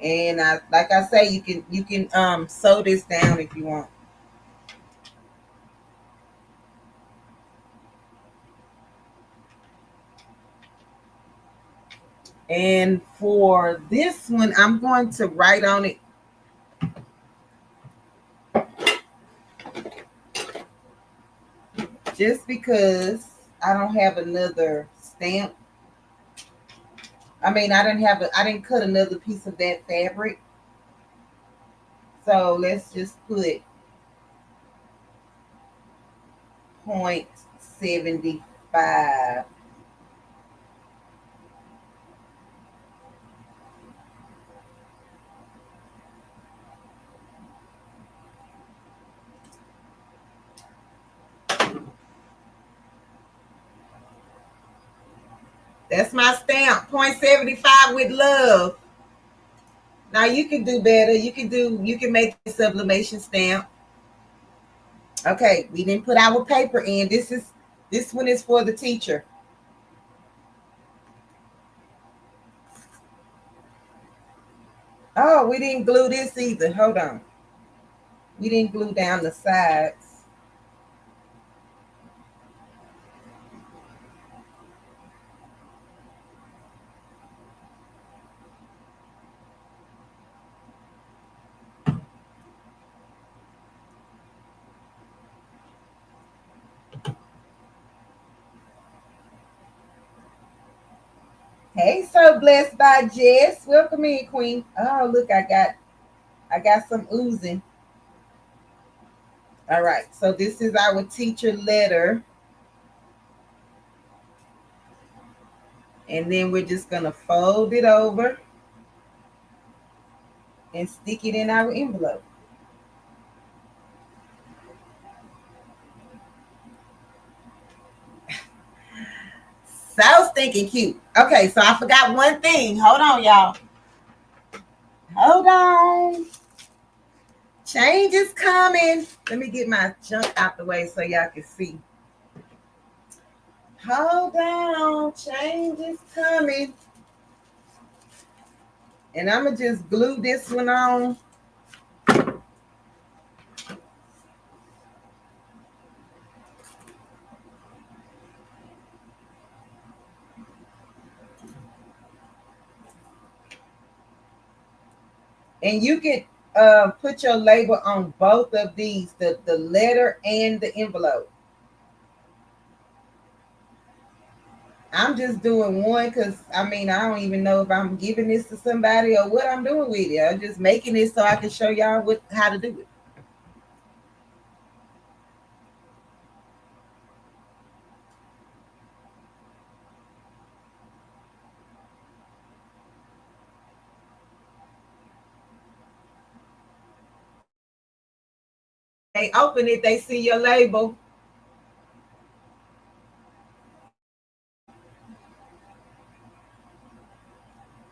And like I say, you can sew this down if you want. And for this one, I'm going to write on it. Just because I don't have another stamp. I mean, I didn't cut another piece of that fabric. So let's just put 0.75. That's my stamp, 0.75 with love. Now you can do better. You can make a sublimation stamp. Okay, we didn't put our paper in. This one is for the teacher. Oh, we didn't glue this either. Hold on. We didn't glue down the sides. Hey, so blessed by Jess. Welcome in, Queen. Oh, look, I got some oozing. All right, so this is our teacher letter. And then we're just gonna fold it over and stick it in our envelope. So stinking cute. Okay, so I forgot one thing. Hold on, y'all. Hold on. Change is coming. Let me get my junk out the way so y'all can see. Hold on, change is coming. And I'm going to just glue this one on. And you could put your label on both of these, the letter and the envelope. I'm just doing one because, I mean, I don't even know if I'm giving this to somebody or what I'm doing with it. I'm just making it so I can show y'all how to do it. They open it, they see your label.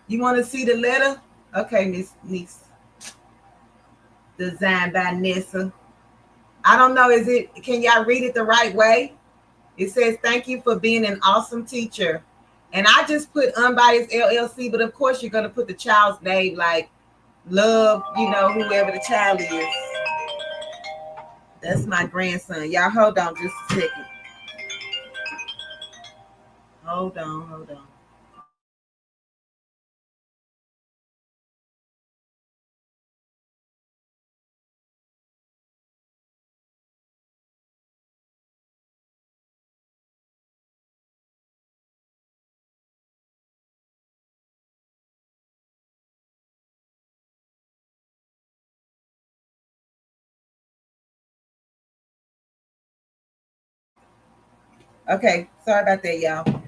You want to see the letter? Okay, Miss Niece. Designed by Nessa. I don't know, can y'all read it the right way? It says, thank you for being an awesome teacher. And I just put Unbiased LLC, but of course you're going to put the child's name, like Love, whoever the child is. That's my grandson. Y'all hold on just a second. Hold on. Okay, sorry about that, y'all.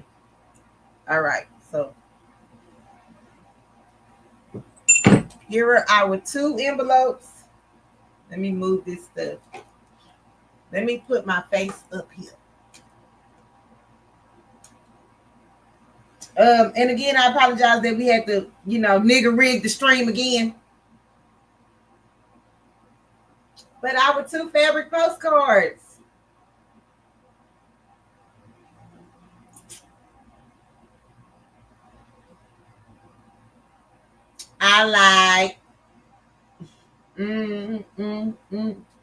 All right, so here are our 2 envelopes. Let me move this stuff. Let me put my face up here. And again, I apologize that we had to, nigger rig the stream again. But our 2 fabric postcards. I like.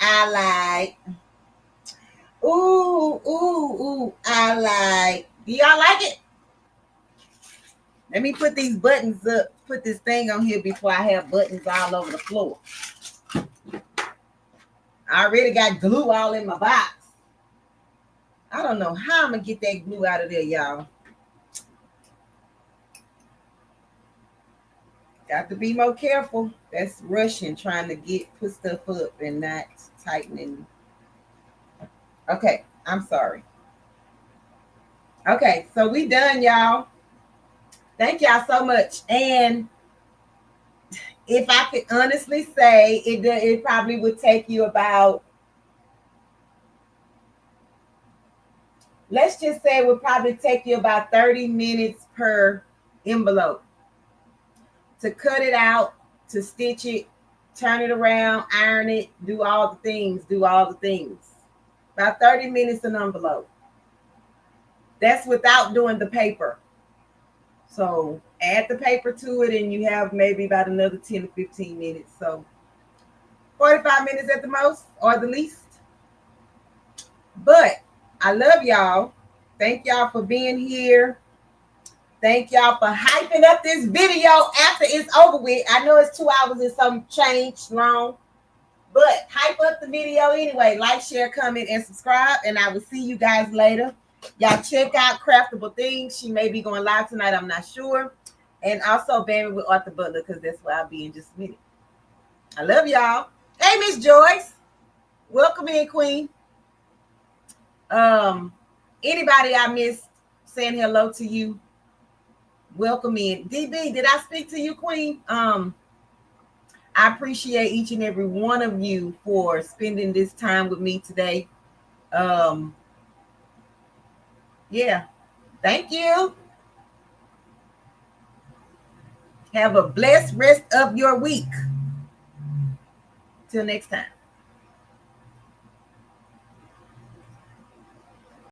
I like. Ooh, I like. Do y'all like it? Let me put these buttons up, put this thing on here before I have buttons all over the floor. I already got glue all in my box. I don't know how I'm going to get that glue out of there, y'all. Got to be more careful. That's rushing, trying to put stuff up and not tightening. Okay, I'm sorry. Okay, so we done, y'all. Thank y'all so much. And if I could honestly say, it probably would take you about, let's just say it would probably take you about 30 minutes per envelope to cut it out, to stitch it, turn it around, iron it, do all the things. About 30 minutes an envelope. That's without doing the paper. So add the paper to it and you have maybe about another 10 to 15 minutes. So 45 minutes at the most or the least. But I love y'all. Thank y'all for being here. Thank y'all for hyping up this video after it's over with. I know it's 2 hours and some change long, but hype up the video anyway. Like, share, comment, and subscribe. And I will see you guys later. Y'all check out Craftable Things. She may be going live tonight. I'm not sure. And also Bambi with Arthur Butler, because that's where I'll be in just a minute. I love y'all. Hey, Miss Joyce. Welcome in, Queen. Anybody I missed saying hello to you, welcome in. DB, did I speak to you, Queen? I appreciate each and every one of you for spending this time with me today. Yeah, thank you. Have a blessed rest of your week. Till next time.